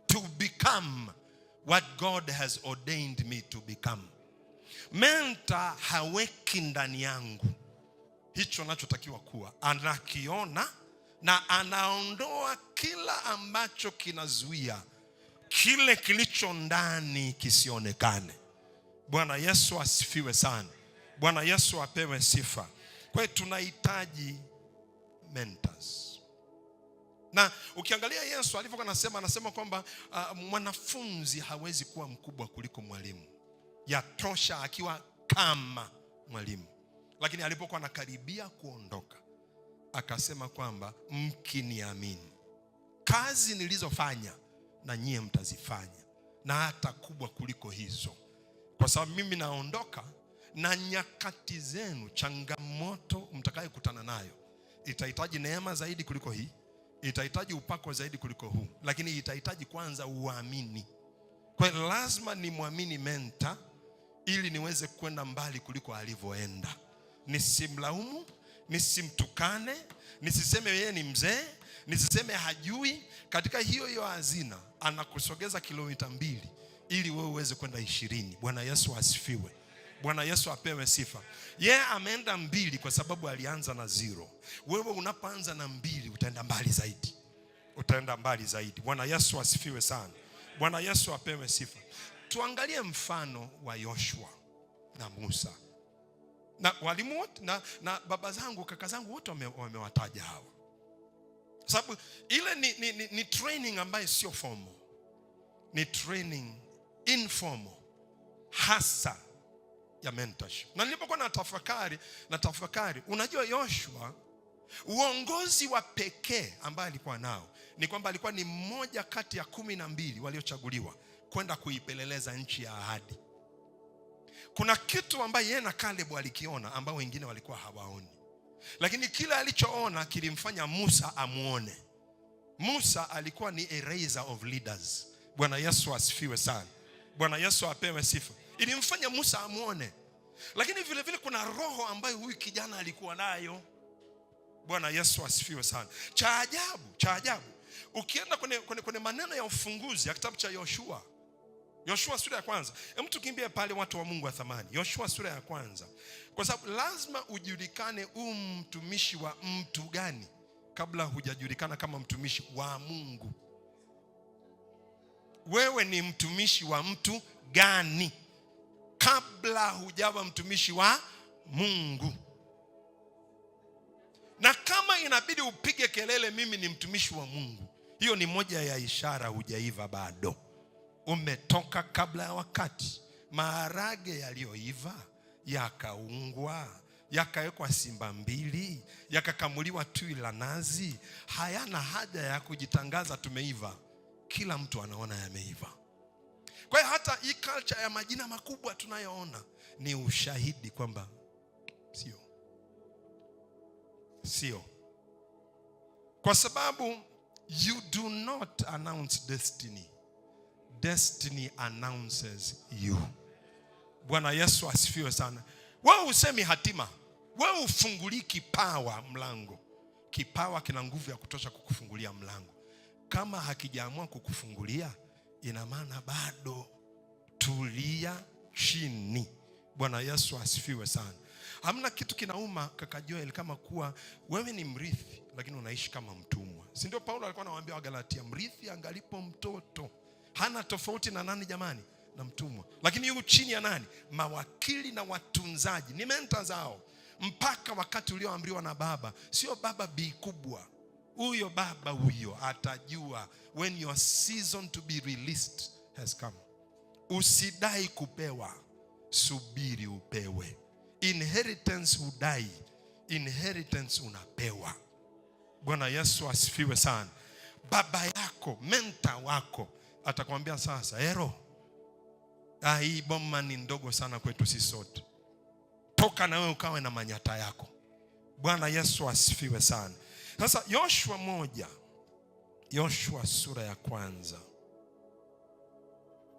to become what God has ordained me to become. Mentor haweki ndani yangu hicho nachotakiwa kuwa, anakiona na anaondoa kila ambacho kinazuia kile kilicho ndani kisionekane. Bwana Yesu asifiwe sana. Bwana Yesu apewe sifa. Kwa hiyo tunahitaji mentors. Na ukiangalia Yesu alivyokuwa anasema kwamba mwanafunzi hawezi kuwa mkubwa kuliko mwalimu, yatosha akiwa kama mwalimu. Lakini alipokuwa anakaribia kuondoka, akasema kwamba mkiniamini, kazi nilizofanya na nyie mtazifanya, na hata kubwa kuliko hizo. Kwa sababu mimi naondoka, na nyakati zenu, changamoto mtakayokutana nayo itahitaji neema zaidi kuliko hii, itahitaji upako zaidi kuliko huu, lakini itahitaji kwanza uamini. Kwa hiyo lazima nimwamini mentor ili niweze kwenda mbali kuliko alivyoenda. Nisimlaumu, nisimtukane, nisiseme yeye ni mzee, nisiseme hajui. Katika hiyo hazina anakusogeza kilomita 2 ili wewe uweze kwenda 20. Bwana Yesu asifiwe. Bwana Yesu apewe sifa. Yeye ameenda 2 kwa sababu alianza na 0. Wewe unapoanza na 2 utaenda mbali zaidi. Utaenda mbali zaidi. Bwana Yesu asifiwe sana. Bwana Yesu apewe sifa. Tuangalie mfano wa Yoshua na Musa. Na walimu wote na baba zangu, kaka zangu wote wamewataja hawa. Sababu ile ni training ambayo sio formal. Ni training informal hasa ya mentorship. Na nilipokuwa na tafakari, unajua Yoshua, uongozi wa pekee ambaye alikuwa nao ni kwamba alikuwa ni mmoja kati ya 12 waliochaguliwa kwenda kuipeleleza nchi ya ahadi. Kuna kitu ambaye yeye na Caleb walikiona ambao wengine walikuwa hawaoni. Lakini kila alichoona kilimfanya Musa amuone. Musa alikuwa ni a raiser of leaders. Bwana Yesu asifiwe sana. Bwana Yesu apewe sifa. Ilimfanya Musa amuone. Lakini vile vile kuna roho ambayo huyu kijana alikuwa nayo. Bwana Yesu asifiwe sana. Cha ajabu. Ukienda kwenye maneno ya ufunguzi ya kitabu cha Yoshua sura ya 1. Hebu tukimbie pale, watu wa Mungu wa thamani. Yoshua sura ya 1. Kwa sababu lazima ujulikane mtumishi wa mtu gani kabla hujajulikana kama mtumishi wa Mungu. Wewe ni mtumishi wa mtu gani kabla hujawa mtumishi wa Mungu? Na kama inabidi upige kelele mimi ni mtumishi wa Mungu, hiyo ni moja ya ishara hujaiva bado. Umetoka kabla ya wakati. Maharage yaliyoiva yakaungwa, yakawekwa simba mbili, yakakamuliwa tui la nazi, hayana haja ya kujitangaza tumeiva. Kila mtu anaona yameiva. Kwa hiyo hata hii culture ya majina makubwa tunayoona ni ushahidi kwamba sio. Kwa sababu you do not announce destiny. Destiny announces you. Bwana Yesu asifiwe sana. Wewe usemi hatima. Wewe ufunguli kipawa mlango. Kipawa kina nguvu ya kutosha kukufungulia mlango. Kama hakijaamua kukufungulia, ina maana bado. Tulia chini. Bwana Yesu asifiwe sana. Hamna kitu kinauma kaka Joel kama kuwa wewe ni mrithi lakini unaishi kama mtumwa. Si ndio Paulo alikuwa anawaambia Wagalatia, mrithi angalipo mtoto hana tofauti na nani jamani? Na mtumwa. Lakini yuko chini ya nani? Mawakili na watunzaji. Ni menta zao. Mpaka wakati ulioamriwa na baba. Sio baba bi kubwa. Huyo baba huyo atajua when your season to be released has come. Usidai kupewa, subiri upewe. Inheritance udai, inheritance unapewa. Bwana Yesu asifiwe sana. Baba yako, menta wako atakwambia sasa, Ero, hii boma ni ndogo sana kwetu sisi sote. Toka na wewe ukawe na manyata yako. Bwana Yesu asifiwe sana. Sasa Yoshua 1, Yoshua sura ya 1.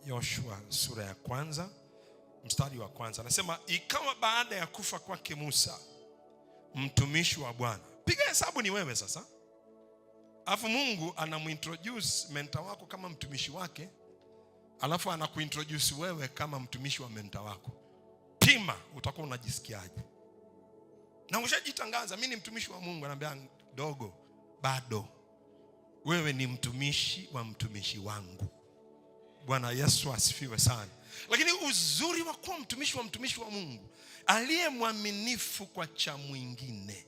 Yoshua sura ya 1 mstari wa 1 anasema, ikawa baada ya kufa kwake Musa mtumishi wa Bwana. Piga hesabu ni wewe sasa. Alafu Mungu anamuintroduce menta wako kama mtumishi wake, alafu anakuintroduce wewe kama mtumishi wa menta wako. Pima utakuwa unajisikiaje? Na ushajitangaza mimi ni mtumishi wa Mungu, anambia dogo bado. Wewe ni mtumishi wa mtumishi wangu. Bwana Yesu asifiwe sana. Lakini uzuri wa kuwa mtumishi wa Mungu, aliye mwaminifu kwa cha mwingine,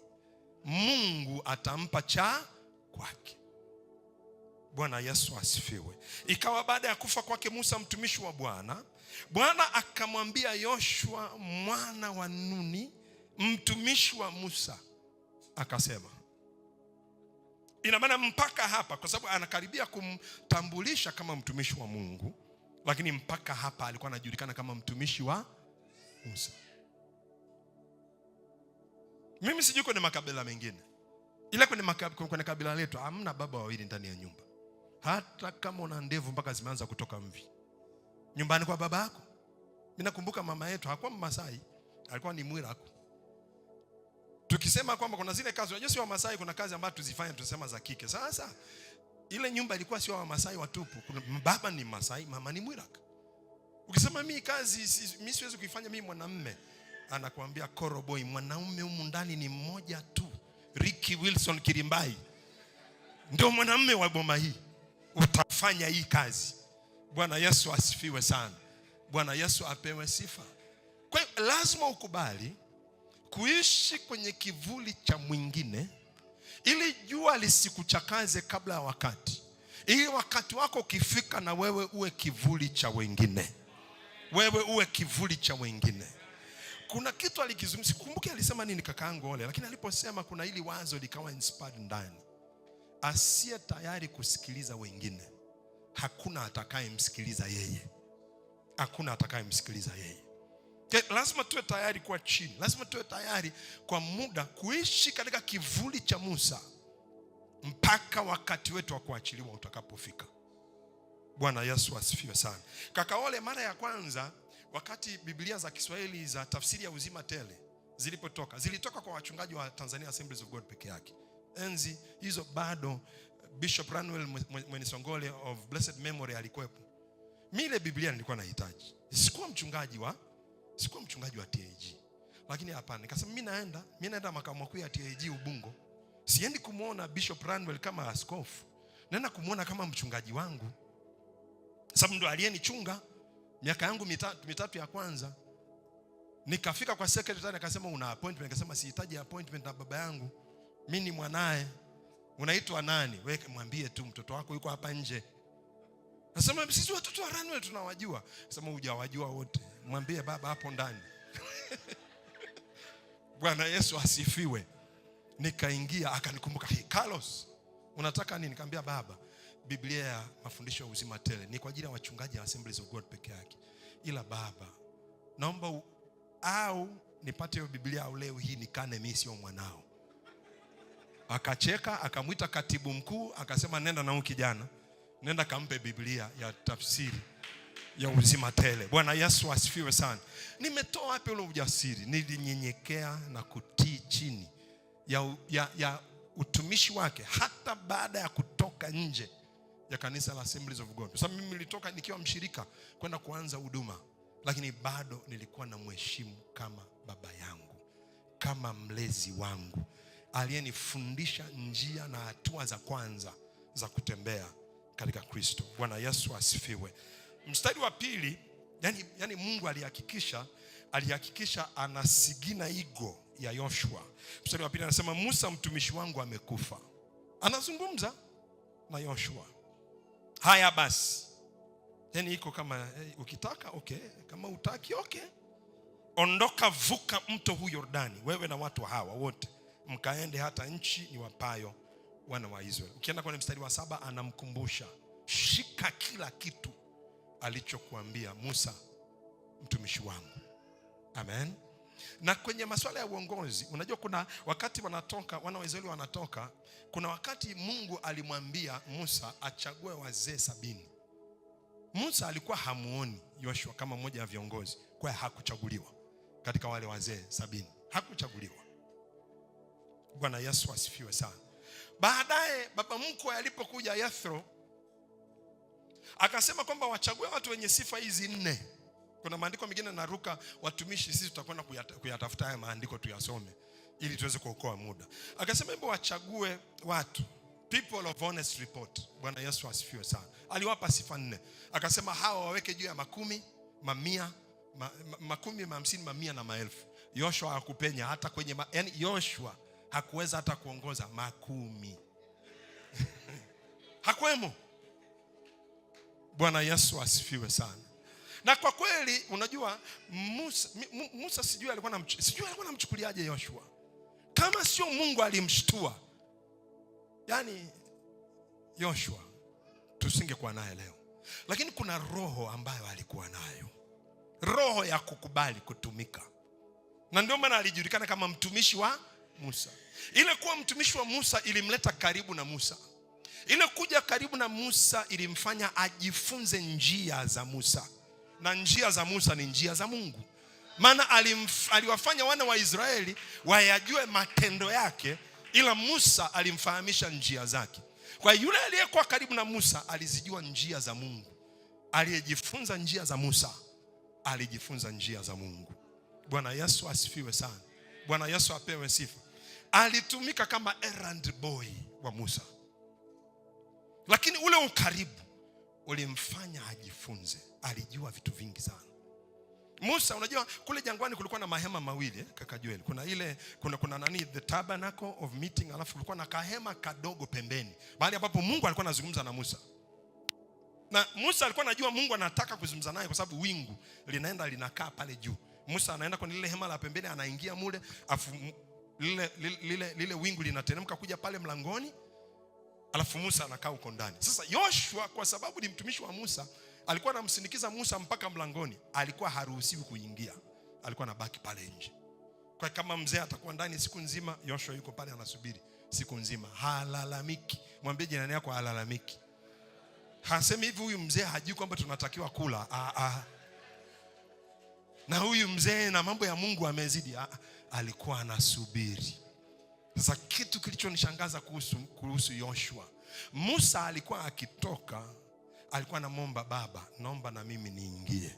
Mungu atampa cha kwake. Bwana Yesu asifiwe. Ikawa baada ya kufa kwake Musa mtumishi wa Bwana, Bwana akamwambia Yoshua mwana wa Nuni mtumishi wa Musa, akasema. Ina maana mpaka hapa, kwa sababu anakaribia kumtambulisha kama mtumishi wa Mungu, lakini mpaka hapa alikuwa anajulikana kama mtumishi wa Musa. Mimi sijui kwenye makabila mengine, ila kwenye kabila letu hamna baba wawili ndani ya nyumba. Hata kama una ndevu mpaka zimeanza kutoka mvi nyumbani kwa baba yako. Mimi nakumbuka mama yetu hakuwa Mmasai, alikuwa ni Mwirako. Tukisema kwamba kuna zile kazi, unajua si wa Masai kuna kazi ambazo tuzifanya tunasema za kike. Sasa ile nyumba ilikuwa sio wa Masai watupu. Kuna baba ni Masai, mama ni Mwiraka. Ukisema mimi kazi mimi siwezi kuifanya mimi mwanamume, anakuambia Koroboy, mwanaume humu ndani ni mmoja tu, Ricky Wilson Kirimbai, ndio mwanamume wa boma hii, utafanya hii kazi. Bwana Yesu asifiwe sana. Bwana Yesu apewe sifa. Kwa hiyo lazima ukubali kuishi kwenye kivuli cha mwingine, ili jua lisikuchakaze kabla ya wakati. Ili wakati wako ukifika na wewe uwe kivuli cha wengine. Wewe uwe kivuli cha wengine. Kuna kitu alikizungumza, sikumbuki alisema nini kakaangu Ole, lakini aliposema kuna hili wazo likawa inspired ndani. Asiye tayari kusikiliza wengine, hakuna atakayemsikiliza yeye. Hakuna atakayemsikiliza yeye. Lazima tuwe tayari kwa chini. Lazima tuwe tayari kwa muda kuishi katika kivuli cha Musa mpaka wakati wetu wa kuachiliwa utakapofika. Bwana Yesu asifiwe sana. Kaka Ole, mara ya kwanza wakati Biblia za Kiswahili za tafsiri ya uzima tele zilitoka kwa wachungaji wa Tanzania Assemblies of God peke yake. Enzi hizo bado Bishop Ranuel Mwenisongole of blessed memory alikuwepo. Mimi ile Biblia nilikuwa nahitaji. Sikuwa mchungaji wa TAG. Lakini hapana, nikasema mimi naenda makao makuu ya TAG Ubungo. Siendi kumuona Bishop Ranwell kama askofu, naenda kumuona kama mchungaji wangu, sababu ndo aliyenichunga miaka yangu mitatu ya kwanza. Nikafika kwa secretary akasema una appointment, akasema sihitaji appointment na baba yangu, mimi ni mwanae. Unaitwa nani? Wewe mwambie tu mtoto wako yuko hapa nje. Nasema sisi watoto wa Ranwell tunawajua. Nasema hujawajua wote, mwambie baba hapo ndani. Bwana Yesu asifiwe. Nikaingia akanikumbuka, "Hey Carlos, unataka nini?" Nikamwambia, "Baba, Biblia ya mafundisho ya uzima tele ni kwa ajili ya wachungaji wa Assemblies of God peke yake. Ila baba, naomba au nipate hiyo Biblia au leo hii nikane mimi sio mwanao." Akacheka, akamwita katibu mkuu, akasema nenda na huyu kijana, nenda kampe Biblia ya tafsiri ya uzima tele. Bwana Yesu asifiwe sana. Nimetoa wapi ule ujasiri? Nilinyenyekea na kutii chini ya utumishi wake, hata baada ya kutoka nje ya kanisa la Assemblies of God. Sasa mimi nilitoka nikiwa mshirika kwenda kuanza huduma, lakini bado nilikuwa na mheshimu kama baba yangu, kama mlezi wangu, aliyenifundisha njia na hatua za kwanza za kutembea katika Kristo. Bwana Yesu asifiwe. Mstari wa pili, yani Mungu alihakikisha anasigina ego ya Yoshua. Mstari wa pili anasema Musa mtumishi wangu amekufa. Anazungumza na Yoshua. Haya basi. Yani iko kama ukitaka okay, kama utaki okay. Ondoka, vuka mto huu Yordani, wewe na watu hawa wote, mkaende hata nchi niwapayo wana wa Israeli. Ukienda kwenye mstari wa 7 anamkumbusha, shika kila kitu alichokuambia Musa mtumishi wangu. Amen. Na kwenye masuala ya uongozi, unajua kuna wakati wana wa Israeli wanatoka, kuna wakati Mungu alimwambia Musa achague wazee 70. Musa alikuwa hamuoni Yoshua kama mmoja wa viongozi, kwa hiyo hakuchaguliwa katika wale wazee 70. Hakuchaguliwa. Bwana Yesu asifiwe sana. Baadaye baba mkwe alipokuja Yethro, akasema kwamba wachague watu wenye sifa hizi 4. Kuna maandiko mengine naruka, watumishi sisi tutakwenda kuyatafuta haya maandiko tuyasome ili tuweze kuokoa muda. Akasema hebu wachague watu, people of honest report. Bwana Yesu asifiwe sana. Aliwapa sifa 4. Akasema hawa waweke juu ya makumi, mamia, makumi, 50, mamia na maelfu. Yoshua hakupenya hata kwenye yani Yoshua hakuweza hata kuongoza makumi. Hakuwemo. Bwana Yesu asifiwe sana. Na kwa kweli unajua Musa sijui alikuwa anamchukuliaje Yoshua. Kama sio Mungu alimshtua, yani Yoshua tusingekuwa naye leo. Lakini kuna roho ambayo alikuwa nayo, roho ya kukubali kutumika. Na ndio maana alijulikana kama mtumishi wa Musa. Ile kuwa mtumishi wa Musa ilimleta karibu na Musa. Ile kuja karibu na Musa ilimfanya ajifunze njia za Musa. Na njia za Musa ni njia za Mungu. Maana aliwafanya wana wa Israeli wayajue matendo yake, ila Musa alimfahamisha njia zake. Kwa yule aliyekuwa karibu na Musa alizijua njia za Mungu. Aliyejifunza njia za Musa alijifunza njia za Mungu. Bwana Yesu asifiwe sana. Bwana Yesu apewe sifa. Alitumika kama errand boy wa Musa. Lakini ule ukaribu ulimfanya ajifunze. Alijua vitu vingi sana. Musa, unajua kule jangwani kulikuwa na mahema mawili kaka Joel. Kuna nani, the tabernacle of meeting, alafu kulikuwa na kahema kadogo pembeni, mahali ambapo Mungu alikuwa anazungumza na Musa. Na Musa alikuwa anajua Mungu anataka kuzungumza naye kwa sababu wingu linakaa pale juu. Musa anaenda kwenye lile hema la pembeni, anaingia mule, afu lile wingu linateremka kuja pale mlangoni, alafu Musa anakaa huko ndani. Sasa Yoshua kwa sababu ni mtumishi wa Musa, alikuwa anamsindikiza Musa mpaka mlangoni. Alikuwa haruhusiwi kuingia, alikuwa anabaki pale nje. Kwa kama mzee atakuwa ndani siku nzima, Yoshua yuko pale anasubiri siku nzima. Halalamiki. Mwambie jirani yako halalamiki. Hasemi hivi huyu mzee hajui kwamba tunatakiwa kula. Na huyu mzee na mambo ya Mungu amezidi. Alikuwa anasubiri. Sasa kitu kilichonishangaza kuhusu Yoshua, Musa alikuwa akitoka, alikuwa anamwomba baba, naomba na mimi niingie.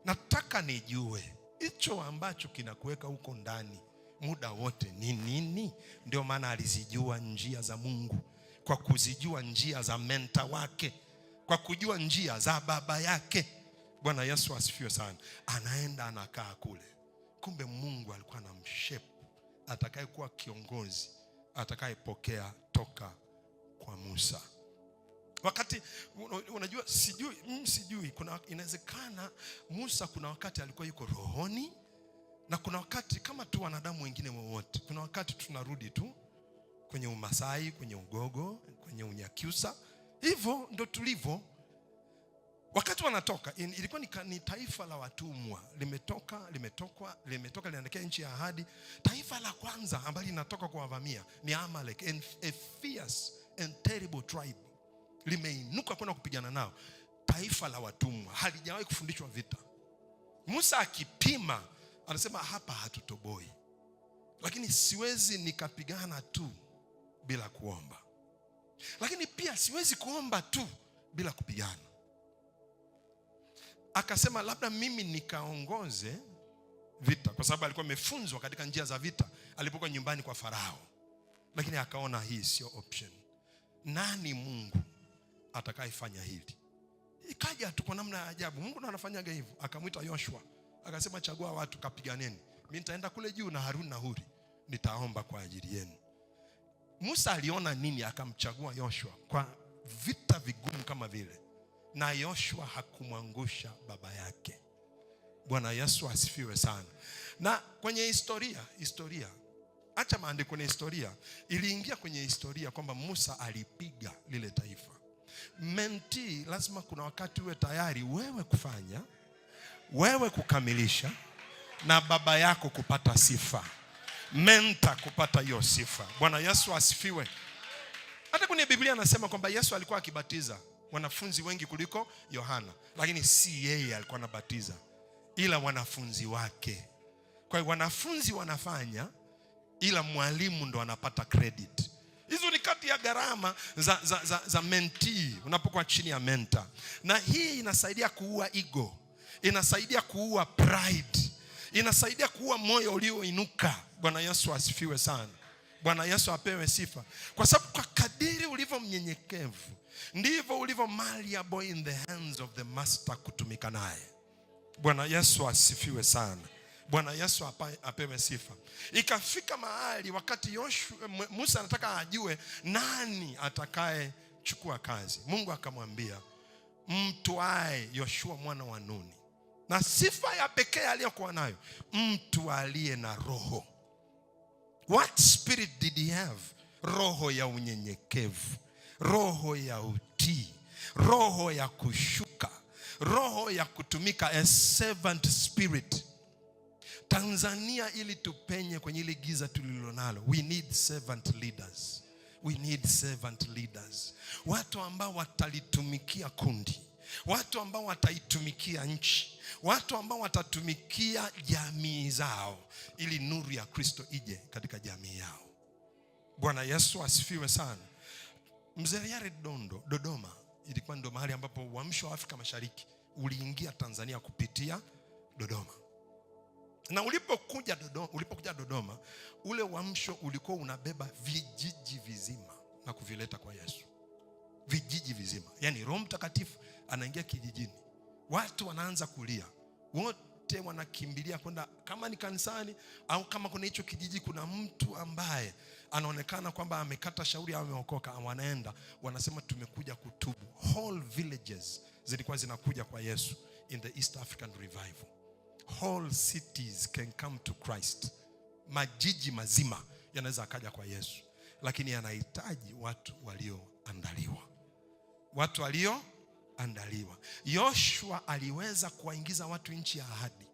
Nataka nijue hicho ambacho kinakuweka huko ndani muda wote ni nini? Ndio maana alizijua njia za Mungu, kwa kuzijua njia za mentor wake, kwa kujua njia za baba yake. Bwana Yesu asifiwe sana. Anaenda anakaa kule, kumbe Mungu alikuwa anamshape atakayekuwa kiongozi, atakayepokea toka kwa Musa. Wakati unajua, sijui kuna inawezekana Musa kuna wakati alikuwa yuko rohoni, na kuna wakati kama tu wanadamu wengine wowote, kuna wakati tunarudi tu kwenye umasai, kwenye ugogo, kwenye unyakyusa. Hivyo ndo tulivyo. Wakati wanatoka, ilikuwa ni taifa la watumwa, limetoka linaelekea nchi ya ahadi. Taifa la kwanza ambalo linatoka kwa wavamia ni Amalek, a fierce and terrible tribe. Limeinuka kwenda kupigana nao. Taifa la watumwa, halijawahi kufundishwa vita. Musa akipima anasema hapa hatutoboi, lakini siwezi nikapigana tu bila kuomba, lakini pia siwezi kuomba tu bila kupigana. Akasema labda mimi nikaongoze vita, kwa sababu alikuwa amefunzwa katika njia za vita alipokuwa nyumbani kwa Farao. Lakini akaona hii sio option. Nani Mungu atakayefanya hili? Ikaja tu kwa namna ya ajabu. Mungu ndo anafanyaga hivyo. Akamwita Yoshua, akasema chagua watu kapiganeni, mimi nitaenda kule juu na Harun na Huri nitaomba kwa ajili yenu. Musa aliona nini akamchagua Yoshua kwa vita vigumu kama vile? Na Yoshua hakumwangusha baba yake. Bwana Yesu asifiwe sana. Na kwenye historia, acha maandiko, kwenye historia iliingia kwenye historia kwamba Musa alipiga lile taifa. Menti lazima kuna wakati uwe tayari wewe kufanya, wewe kukamilisha, na baba yako kupata sifa, menta kupata hiyo sifa. Bwana Yesu asifiwe. Hata kwenye Biblia anasema kwamba Yesu alikuwa akibatiza wanafunzi wengi kuliko Yohana, lakini si yeye alikuwa anabatiza, ila wanafunzi wake. Kwa hiyo wanafunzi wanafanya, ila mwalimu ndo anapata credit. Hizo ni kati ya gharama za mentee unapokuwa chini ya mentor. Na hii inasaidia kuua ego, inasaidia kuua pride, inasaidia kuua moyo ulioinuka. Bwana Yesu asifiwe sana. Bwana Yesu apewe sifa. Kwa sababu kwa kadiri ulivyo mnyenyekevu, ndivyo ulivyo malleable in the hands of the master kutumika naye. Bwana Yesu asifiwe sana. Bwana Yesu apewe sifa. Ikafika mahali wakati Musa anataka ajue nani atakaye chukua kazi. Mungu akamwambia mtwae Yoshua mwana wa Nuni. Na sifa ya pekee aliyokuwa nayo, mtu aliye na roho. What spirit did he have? Roho ya unyenyekevu, roho ya utii, roho ya kushuka, roho ya kutumika, a servant spirit. Tanzania, ili tupenye kwenye ile giza tulilonalo, we need servant leaders. We need servant leaders. Watu ambao watalitumikia kundi, watu ambao wataitumikia nchi, watu ambao watatumikia jamii zao, ili nuru ya Kristo ije katika jamii yao. Bwana Yesu asifiwe sana. Mzee Yared Dodoma ilikuwa ndio mahali ambapo uamsho wa Afrika Mashariki uliingia Tanzania kupitia Dodoma. Na ulipokuja Dodoma, ule uamsho ulikuwa unabeba vijiji vizima na kuvileta kwa Yesu. Vijiji vizima. Yaani Roho Mtakatifu anaingia kijijini, watu wanaanza kulia, wote wanakimbilia kwenda, kama ni kanisani au kama kuna hicho kijiji kuna mtu ambaye anaonekana kwamba amekata shauri au ameokoka, wanaenda wanasema tumekuja kutubu. Whole villages zilikuwa zinakuja kwa Yesu in the East African revival. Whole cities can come to Christ. Majiji mazima yanaweza akaja kwa Yesu, lakini yanahitaji watu walioandaliwa. Watu walioandaliwa. Yoshua aliweza kuwaingiza watu nchi ya ahadi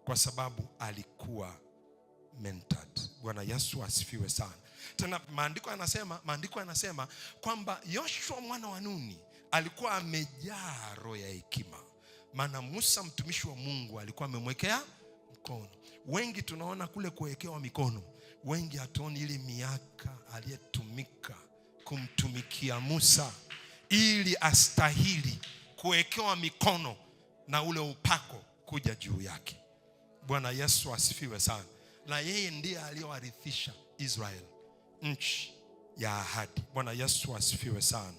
kwa sababu alikuwa mentored. Bwana Yesu asifiwe sana. Tena maandiko yanasema kwamba Yoshua mwana wa Nuni alikuwa amejaa roho ya hekima. Maana Musa mtumishi wa Mungu alikuwa amemwekea mkono. Wengi tunaona kule kuwekewa mikono, wengi hatuoni ile miaka aliyetumika kumtumikia Musa ili astahili kuwekewa mikono na ule upako kuja juu yake. Bwana Yesu asifiwe sana. na yeye ndiye aliyowarithisha Israel nchi ya ahadi. Bwana Yesu asifiwe sana.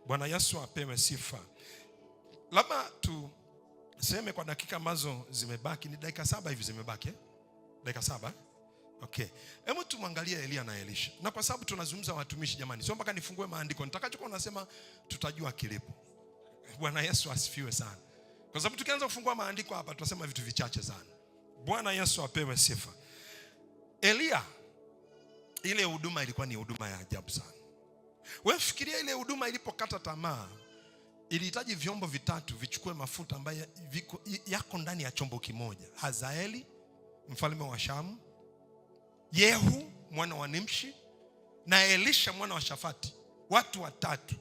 Bwana Yesu apewe sifa. Labda tuseme kwa dakika ambazo zimebaki, ni dakika 7 hivi zimebaki dakika 7. Okay. Hebu tumwangalie Elia na Elisha. Na kwa sababu tunazungumza watumishi jamani, sio mpaka nifungue maandiko. Nitakachokuwa nasema tutajua kilipo. Bwana Yesu asifiwe sana. Kwa sababu tukianza kufungua maandiko hapa tutasema vitu vichache sana. Bwana Yesu apewe sifa. Elia, ile huduma ilikuwa ni huduma ya ajabu sana. Wewe fikiria ile huduma ilipokata tamaa, ilihitaji vyombo vitatu vichukue mafuta ambayo yako ndani ya chombo kimoja. Hazaeli mfalme wa Shamu, Yehu mwana wa Nimshi, na Elisha mwana wa Shafati. Watu watatu.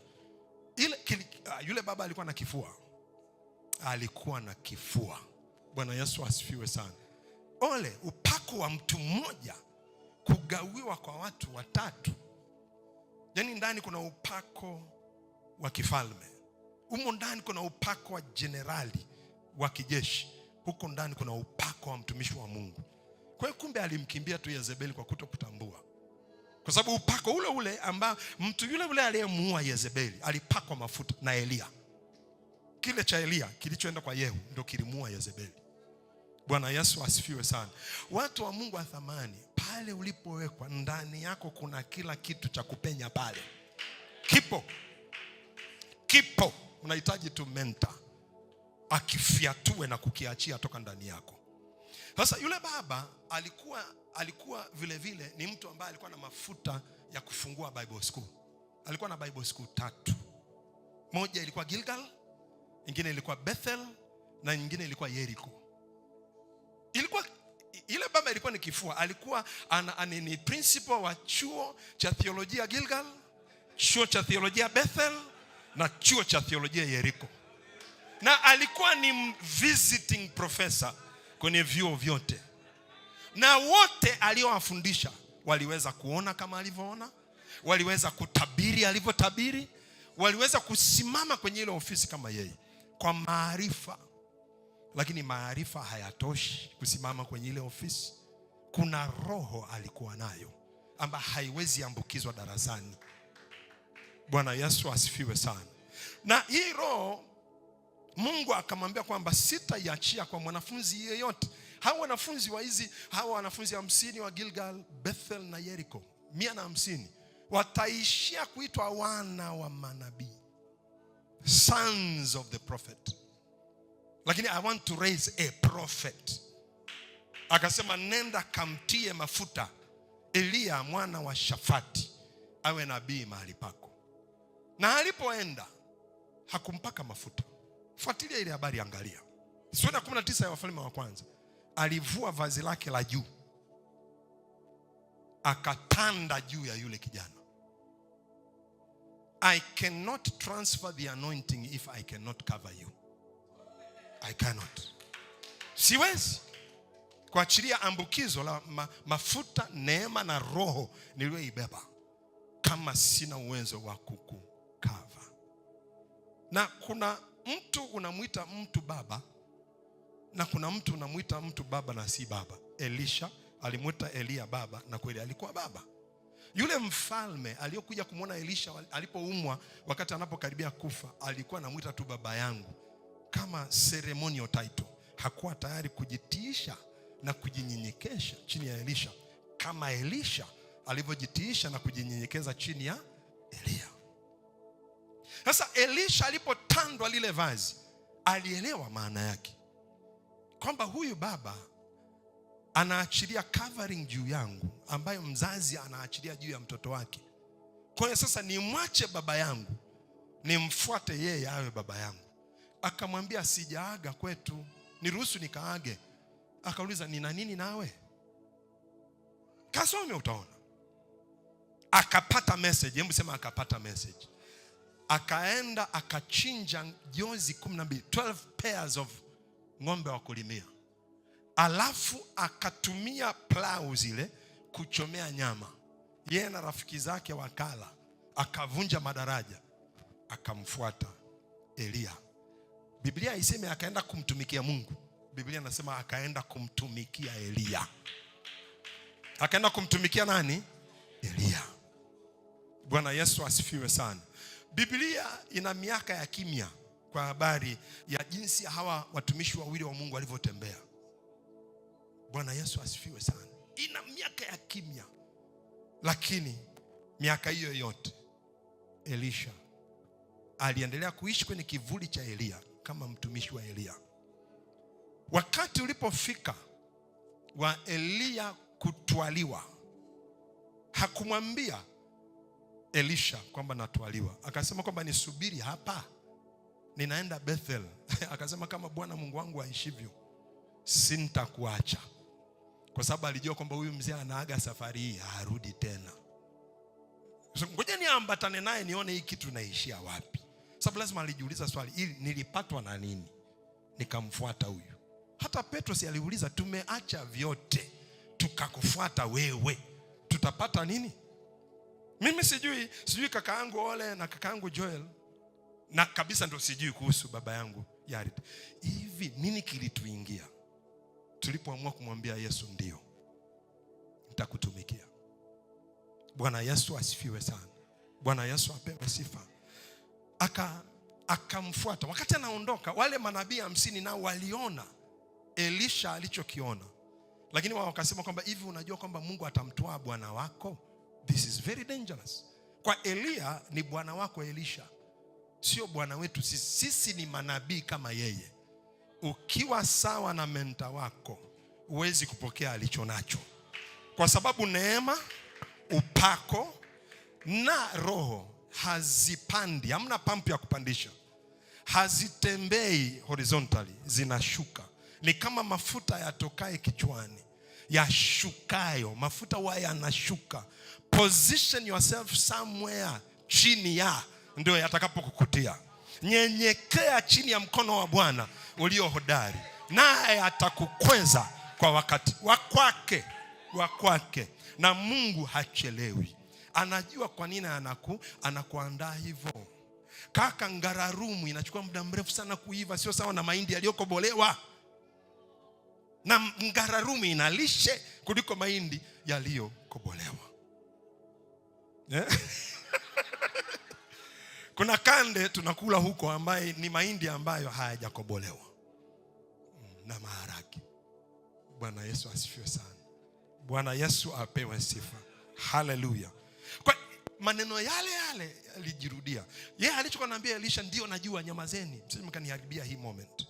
Yule baba alikuwa na kifua. Alikuwa na kifua. Bwana Yesu asifiwe sana. Ole upako wa mtu mmoja kugawiwa kwa watu watatu. Yaani ndani kuna upako wa kifalme, huko ndani kuna upako wa generali wa kijeshi, huko ndani kuna upako wa mtumishi wa Mungu. Kwa hiyo kumbe alimkimbia tu Yezebeli kwa kutokutambua. Kwa sababu upako ule ule ambao mtu yule aliyemuua Yezebeli alipakwa mafuta na Elia. Kile cha Elia kilichoenda kwa Yehu ndio kilimuua Yezebeli. Bwana Yesu asifiwe sana. Watu wa Mungu wa thamani, pale ulipowekwa ndani yako kuna kila kitu cha kupenya pale. Kipo. Unahitaji tu mentor akifiatue na kukiachia toka ndani yako. Sasa yule baba alikuwa vile vile ni mtu ambaye alikuwa na mafuta ya kufungua Bible school. Alikuwa na Bible school 3. Moja ilikuwa Gilgal, nyingine ilikuwa Bethel, na nyingine ilikuwa Jericho. Ile baba ilikuwa ni kifua. Alikuwa ni principal wa chuo cha theolojia Gilgal, chuo cha theolojia Bethel, na chuo cha theolojia Jericho. Na alikuwa ni visiting professor kwenye vyuo vyote. Na wote aliowafundisha waliweza kuona kama alivyoona, waliweza kutabiri alivyotabiri, waliweza kusimama kwenye ile ofisi kama yeye kwa maarifa. Lakini maarifa hayatoshi kusimama kwenye ile ofisi. Kuna roho alikuwa nayo ambayo haiwezi ambukizwa darasani. Bwana Yesu asifiwe sana. Na hii roho Mungu akamwambia kwamba sitaiachia kwa mwanafunzi yeyote. Hawa wanafunzi 50 wa Gilgal, Bethel na Jericho, 150 wataishia kuitwa wana wa manabii, sons of the prophet. Lakini I want to raise a prophet. Akasema nenda kamtie mafuta Elia mwana wa Shafati awe nabii mahali pako. Na alipoenda hakumpaka mafuta. Fuatilia ile habari, angalia. Sura 19 ya Wafalme wa kwanza. Alivua vazi lake la juu, akatanda juu ya yule kijana. I cannot transfer the anointing if I cannot cover you. I cannot. Siwezi kuachilia ambukizo la mafuta, neema na roho niliyoibeba kama sina uwezo wa kukukava. Na kuna mtu unamuita mtu baba, na kuna mtu unamuita mtu baba na si baba. Elisha alimuita Elia baba, na kweli alikuwa baba. Yule mfalme aliyokuja kumwona Elisha alipoumwa, wakati anapokaribia kufa, alikuwa anamuita tu baba yangu kama ceremonial title. Hakuwa tayari kujitiisha na kujinyenyekesha chini ya Elisha kama Elisha alivyojitiisha na kujinyenyekeza chini ya Elia. Sasa Elisha alipotandwa lile vazi, alielewa maana yake, kwamba huyu baba anaachilia covering juu yangu ambayo mzazi anaachilia juu ya mtoto wake. Kwa hiyo sasa nimwache baba yangu, nimfuate yeye awe baba yangu. Akamwambia sijaaga kwetu, niruhusu nikaage. Akauliza nina nini nawe? Kasome utaona. Akapata message, hebu sema akapata message. Akaenda akachinja jozi 12 pairs of ng'ombe wa kulimia. Alafu akatumia plau zile kuchomea nyama. Yeye na rafiki zake wakala, akavunja madaraja, akamfuata Elia. Biblia haisemi akaenda kumtumikia Mungu. Biblia inasema akaenda kumtumikia Elia. Akaenda kumtumikia nani? Elia. Bwana Yesu asifiwe sana. Biblia ina miaka ya kimya kwa habari ya jinsi hawa watumishi wawili wa Mungu walivyotembea. Bwana Yesu asifiwe sana. Ina miaka ya kimya. Lakini miaka hiyo yote Elisha aliendelea kuishi kwenye kivuli cha Elia kama mtumishi wa Elia. Wakati ulipofika wa Elia kutwaliwa, hakumwambia Elisha kwamba natwaliwa. Akasema kwamba nisubiri hapa, ninaenda Bethel. Akasema kama Bwana Mungu wangu aishivyo, sintakuacha. Kwa sababu alijua kwamba huyu mzee anaaga safari hii, harudi tena. Ngoja niambatane naye nione hii kitu inaishia wapi. Sababu lazima alijiuliza swali, ili nilipatwa na nini nikamfuata huyu? Hata Petro si aliuliza, tumeacha vyote tukakufuata wewe, tutapata nini? Mimi sijui kaka yangu Ole na kaka yangu Joel, na kabisa ndo sijui kuhusu baba yangu Yarid. Hivi nini kilituingia tulipoamua kumwambia Yesu ndio nitakutumikia? Bwana Yesu asifiwe sana. Bwana Yesu apewe sifa. Akamfuata. Wakati anaondoka, wale manabii 50 nao waliona Elisha alichokiona, lakini wao wakasema kwamba hivi unajua kwamba Mungu atamtoa bwana wako? This is very dangerous. Kwa Elia ni bwana wako Elisha, sio bwana wetu sisi. Sisi ni manabii kama yeye. Ukiwa sawa na menta wako, huwezi kupokea alicho nacho, kwa sababu neema, upako na roho hazipandi. Hamna pampu ya kupandisha, hazitembei horizontally, zinashuka. Ni kama mafuta yatokaye kichwani, yashukayo. Mafuta huwa yanashuka. Position yourself somewhere chini ya, ndio yatakapokukutia. Nyenyekea chini ya mkono wa Bwana ulio hodari, naye atakukweza kwa wakati wa kwake. Na Mungu hachelewi. Anajua kwa nini anakuandaa hivyo. Kaka, ngararumu inachukua muda mrefu sana kuiva, sio sawa na mahindi yaliyokobolewa. Na ngararumu inalishe kuliko mahindi yaliyokobolewa. Kuna kande tunakula huko ambaye ni mahindi ambayo hayajakobolewa na maharage. Bwana Yesu asifiwe sana. Bwana Yesu apewe sifa. Haleluya. Kwa maneno yale alijirudia. Yeye alichokuwa anambia Elisha, ndio najua, nyamazeni, msije mkaniharibia hii moment.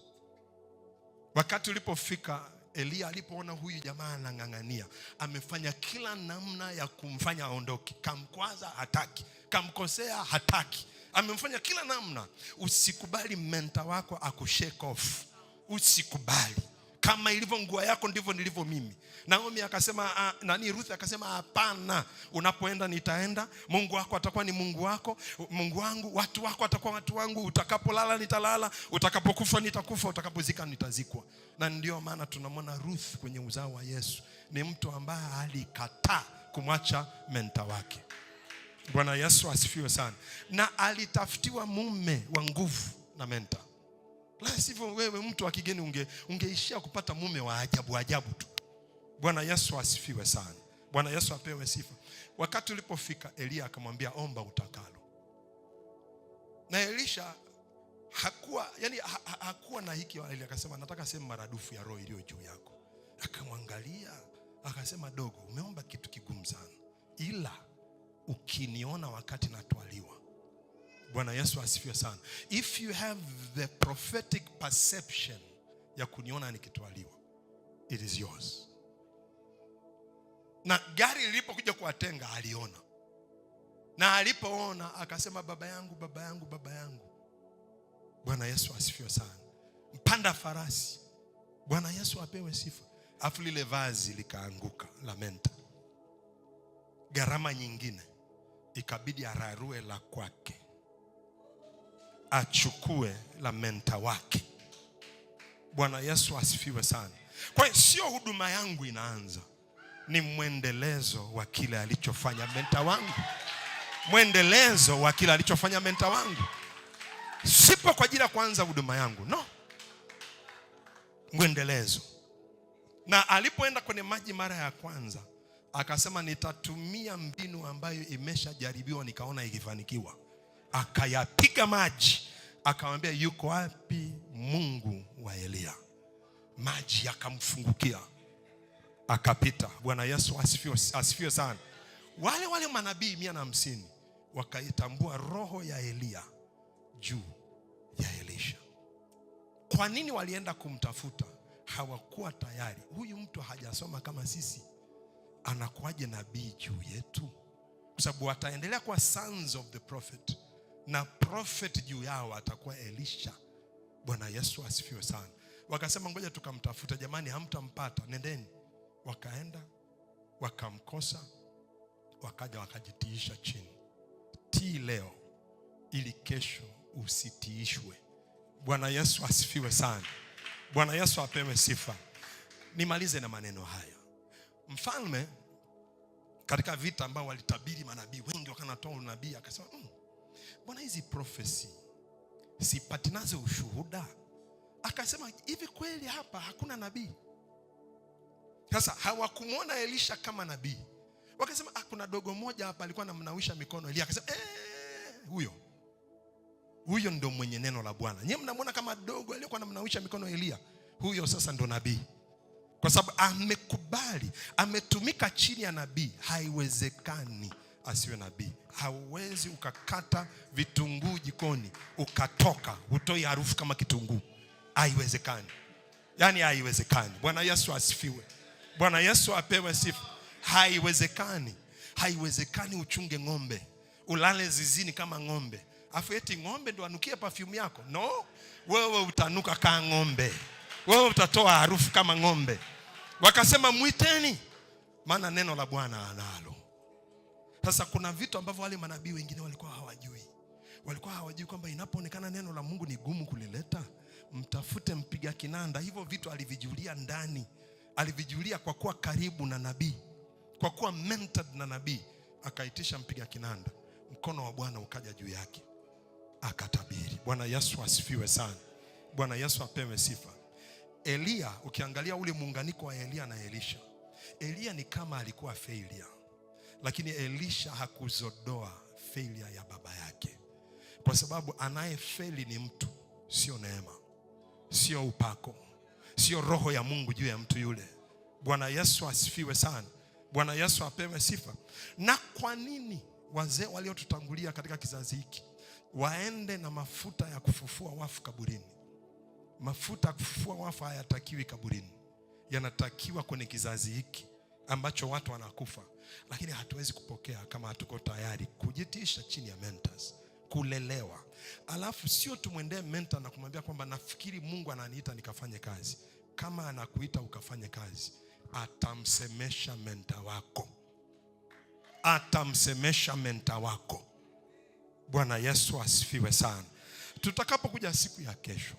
Wakati ulipofika, Elia alipoona huyu jamaa anang'ang'ania, amefanya kila namna ya kumfanya aondoke. Kamkwaza hataki, kamkosea hataki, amemfanya kila namna. Usikubali menta wako akushake off. Usikubali. Kama ilivyo nguo yako ndivyo nilivyo mimi. Naomi akasema, Ruth akasema, hapana, unapoenda nitaenda, Mungu wako atakuwa ni Mungu wako, Mungu wangu, watu wako atakuwa watu wangu, utakapolala nitalala, utakapokufa nitakufa, utakapozika nitazikwa. Na ndio maana tunamwona Ruth kwenye uzao wa Yesu ni mtu ambaye alikataa kumwacha menta wake. Bwana Yesu asifiwe sana. Na alitafutiwa mume wa nguvu na menta. La sivyo wewe mtu wa kigeni ungeishia kupata mume wa ajabu tu. Bwana Yesu asifiwe sana. Bwana Yesu apewe sifa. Wakati ulipofika, Elia akamwambia, omba utakalo. Na Elisha hakuwa na hiki. Elia akasema, nataka sehemu maradufu ya roho iliyo juu yako. Akamwangalia akasema, dogo, umeomba kitu kigumu sana, ila ukiniona wakati natwaliwa. Bwana Yesu asifiwe sana. If you have the prophetic perception ya kuniona nikitwaliwa, it is yours. Na gari lilipokuja kuwatenga aliona. Na alipoona akasema, baba yangu, baba yangu, baba yangu. Bwana Yesu asifiwe sana. Mpanda farasi. Bwana Yesu apewe sifa. Afu lile vazi likaanguka la menta. Gharama nyingine ikabidi ararue la kwake, achukue la menta wake. Bwana Yesu asifiwe sana. Kwa hiyo sio huduma yangu inaanza, ni mwendelezo wa kile alichofanya menta wangu. Mwendelezo wa kile alichofanya menta wangu. Sipo kwa ajili ya kuanza huduma yangu, no. Mwendelezo. Na alipoenda kwenye maji mara ya kwanza, Akasema nitatumia mbinu ambayo imeshajaribiwa nikaona ikifanikiwa. Akayapiga maji, akamwambia yuko wapi Mungu wa Elia? Maji yakamfungukia, akapita. Bwana Yesu asifiwe sana. Wale manabii 150 wakaitambua roho ya Elia juu ya Elisha. Kwa nini walienda kumtafuta? Hawakuwa tayari. Huyu mtu hajasoma kama sisi, anakuaje nabii juu yetu? Kwa sababu wataendelea kuwa sons of the prophet, na prophet juu yao atakuwa Elisha. Bwana Yesu asifiwe sana. Wakasema ngoja tukamtafuta. Jamani, hamtampata, nendeni. Wakaenda, wakamkosa, wakaja wakajitiisha chini. Tii leo ili kesho usitiishwe. Bwana Yesu asifiwe sana. Bwana Yesu apewe sifa. Nimalize na maneno haya. Mfalme katika vita ambao walitabiri manabii wengi wakanatoa unabii, akasema Bwana, hizi prophecy sipati nazo ushuhuda. Akasema hivi, kweli hapa hakuna nabii? Sasa hawakumuona Elisha kama nabii. Wakasema kuna dogo moja hapa alikuwa anamnawisha mikono Elia. Akasema huyo ndo mwenye neno la Bwana. Nyinyi mnamuona kama dogo aliyekuwa anamnawisha mikono Elia? Huyo sasa ndo nabii. Kwa sababu amekubali, ametumika chini ya nabii. Haiwezekani asiwe nabii. Hauwezi ukakata vitunguu jikoni ukatoka hutoi harufu kama kitunguu. Haiwezekani. Yaani haiwezekani. Bwana Yesu asifiwe. Bwana Yesu apewe sifa. Haiwezekani. Haiwezekani uchunge ng'ombe, ulale zizini kama ng'ombe, afu eti ng'ombe ndo anukie perfume yako. No, wewe utanuka kama ng'ombe. Wewe utatoa harufu kama ng'ombe. Wakasema muiteni, maana neno la Bwana analo. Sasa kuna vitu ambavyo wale manabii wengine walikuwa hawajui. Walikuwa hawajui kwamba inapoonekana neno la Mungu ni gumu kulileta, mtafute mpiga kinanda. Hivyo vitu alivijulia ndani. Alivijulia kwa kuwa karibu na nabii, kwa kuwa mentored na nabii. Akaitisha mpiga kinanda, mkono wa Bwana ukaja juu yake, akatabiri. Bwana Yesu asifiwe sana. Bwana Yesu apewe sifa. Elia, ukiangalia ule muunganiko wa Elia na Elisha, Elia ni kama alikuwa failure, lakini Elisha hakuzodoa failure ya baba yake. Kwa sababu anayefeli ni mtu, sio neema, sio upako, sio roho ya Mungu juu ya mtu yule. Bwana Yesu asifiwe sana. Bwana Yesu apewe sifa. Na kwa nini wazee waliotutangulia katika kizazi hiki waende na mafuta ya kufufua wafu kaburini? Mafuta ya kufufua wafu hayatakiwi kaburini, yanatakiwa kwenye kizazi hiki ambacho watu wanakufa. Lakini hatuwezi kupokea kama hatuko tayari kujitiisha chini ya mentors, kulelewa. Alafu sio tumwendee mentor na kumwambia kwamba nafikiri Mungu ananiita nikafanye kazi. Kama anakuita ukafanye kazi, atamsemesha mentor wako. Atamsemesha mentor wako. Bwana Yesu asifiwe sana. Tutakapokuja siku ya kesho,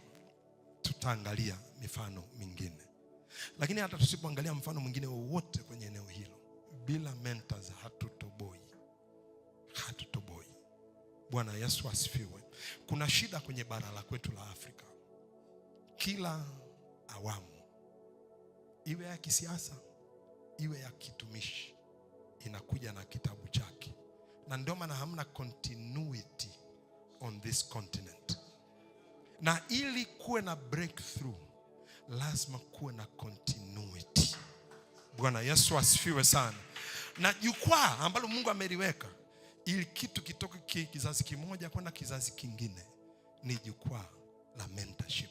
tutaangalia mifano mingine. Lakini hata tusipoangalia mfano mwingine wowote kwenye eneo hilo, bila mentors hatutoboi. Hatutoboi. Bwana Yesu asifiwe. Kuna shida kwenye bara la kwetu la Afrika. Kila awamu, iwe ya kisiasa, iwe ya kitumishi, inakuja na kitabu chake. Na ndio maana hamna continuity on this continent. Na ili kuwe na breakthrough, lazima kuwe na continuity. Bwana Yesu asifiwe sana. Na jukwaa ambalo Mungu ameliweka ili kitu kitoke kizazi kimoja kwenda kizazi kingine ni jukwaa la mentorship.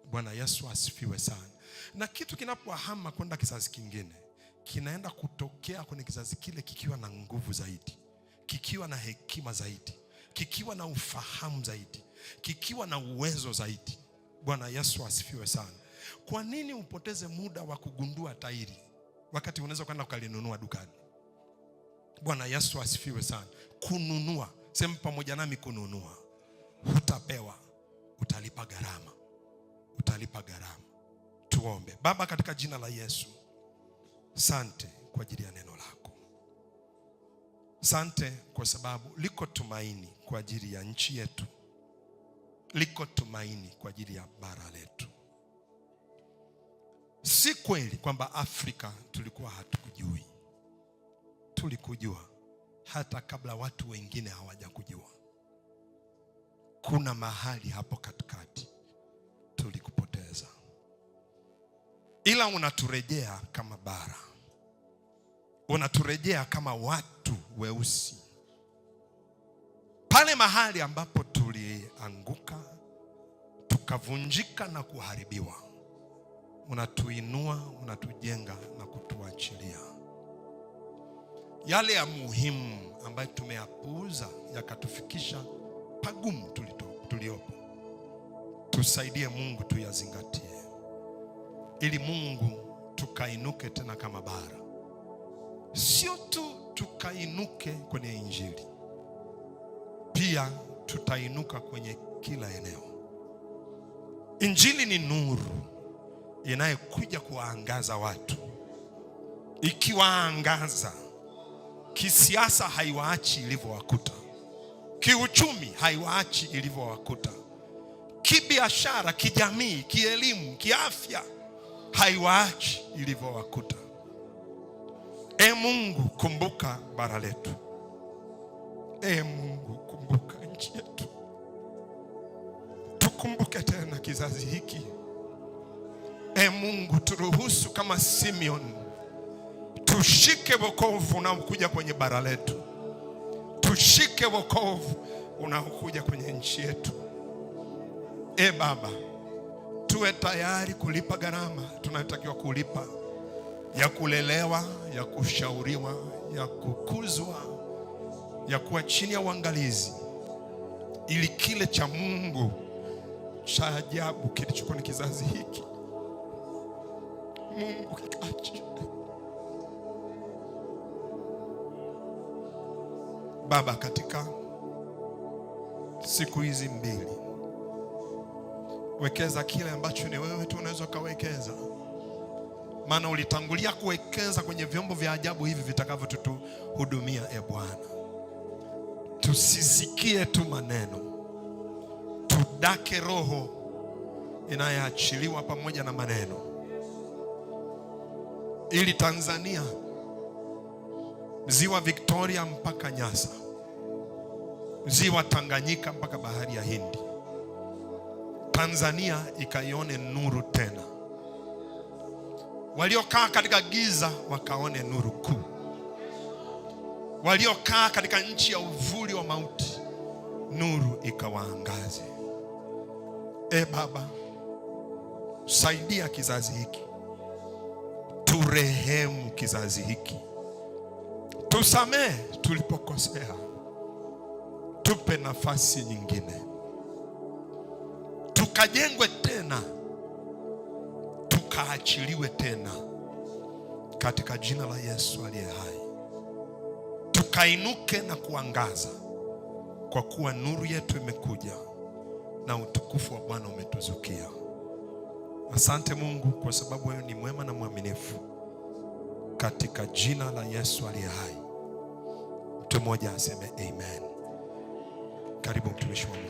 Bwana Yesu asifiwe sana. Na kitu kinapohama kwenda kizazi kingine, kinaenda kutokea kwenye kizazi kile kikiwa na nguvu zaidi, kikiwa na hekima zaidi, kikiwa na ufahamu zaidi, kikiwa na uwezo zaidi. Bwana Yesu asifiwe sana. Kwa nini upoteze muda wa kugundua tairi wakati unaweza kwenda ukalinunua dukani? Bwana Yesu asifiwe sana. Kununua, sema pamoja nami, kununua. Utapewa, utalipa gharama. Utalipa gharama. Tuombe. Baba, katika jina la Yesu, asante kwa ajili ya neno lako. Asante kwa sababu liko tumaini kwa ajili ya nchi yetu. Liko tumaini kwa ajili ya bara letu. Si kweli kwamba Afrika tulikuwa hatukujui. tulikujua hata kabla watu wengine hawajakujua. Kuna mahali hapo katikati tulikupoteza, ila unaturejea kama bara, unaturejea kama watu weusi. Pale mahali ambapo tulianguka, tukavunjika na kuharibiwa, unatuinua, unatujenga na kutuachilia. Yale ya muhimu ambayo tumeyapuuza yakatufikisha pagumu tuliopo, tusaidie Mungu tuyazingatie, ili Mungu tukainuke tena kama bara. Sio tu tukainuke kwenye Injili, pia tutainuka kwenye kila eneo. Injili ni nuru inayekuja kuwaangaza watu. Ikiwaangaza, kisiasa haiwaachi ilivyowakuta, kiuchumi haiwaachi ilivyowakuta, kibiashara, kijamii, kielimu, kiafya haiwaachi ilivyowakuta. Mungu, kumbuka bara letu. Mungu, kumbuka nchi yetu. Tukumbuke tena kizazi hiki. Mungu, turuhusu kama Simeon tushike wokovu unaokuja kwenye bara letu. Tushike wokovu unaokuja kwenye nchi yetu. Baba, tuwe tayari kulipa gharama tunayotakiwa kulipa, ya kulelewa, ya kushauriwa, ya kukuzwa, ya kuwa chini ya uangalizi, ili kile cha Mungu cha ajabu kilichokuwa ni kizazi hiki, Mungu kikache. Baba, katika siku hizi mbili, wekeza kile ambacho ni wewe tu unaweza kawekeza. Maana ulitangulia kuwekeza kwenye vyombo vya ajabu hivi vitakavyotuhudumia. Bwana, tusisikie tu maneno, tudake roho inayoachiliwa pamoja na maneno, ili Tanzania, ziwa Victoria mpaka Nyasa, ziwa Tanganyika mpaka bahari ya Hindi, Tanzania ikaione nuru tena. Waliokaa katika giza wakaone nuru kuu. Waliokaa katika nchi ya uvuli wa mauti, nuru ikawaangaze. Baba, saidia kizazi hiki. Turehemu kizazi hiki. Tusamehe tulipokosea. Tupe nafasi nyingine, tukajengwe tena, tukaachiliwe tena, katika jina la Yesu aliye hai. Tukainuke na kuangaza, kwa kuwa nuru yetu imekuja na utukufu wa Bwana umetuzukia. Asante Mungu, kwa sababu wewe ni mwema na mwaminifu, katika jina la Yesu aliye hai. Mtu mmoja aseme amen. Karibu mtumishi wa Mungu.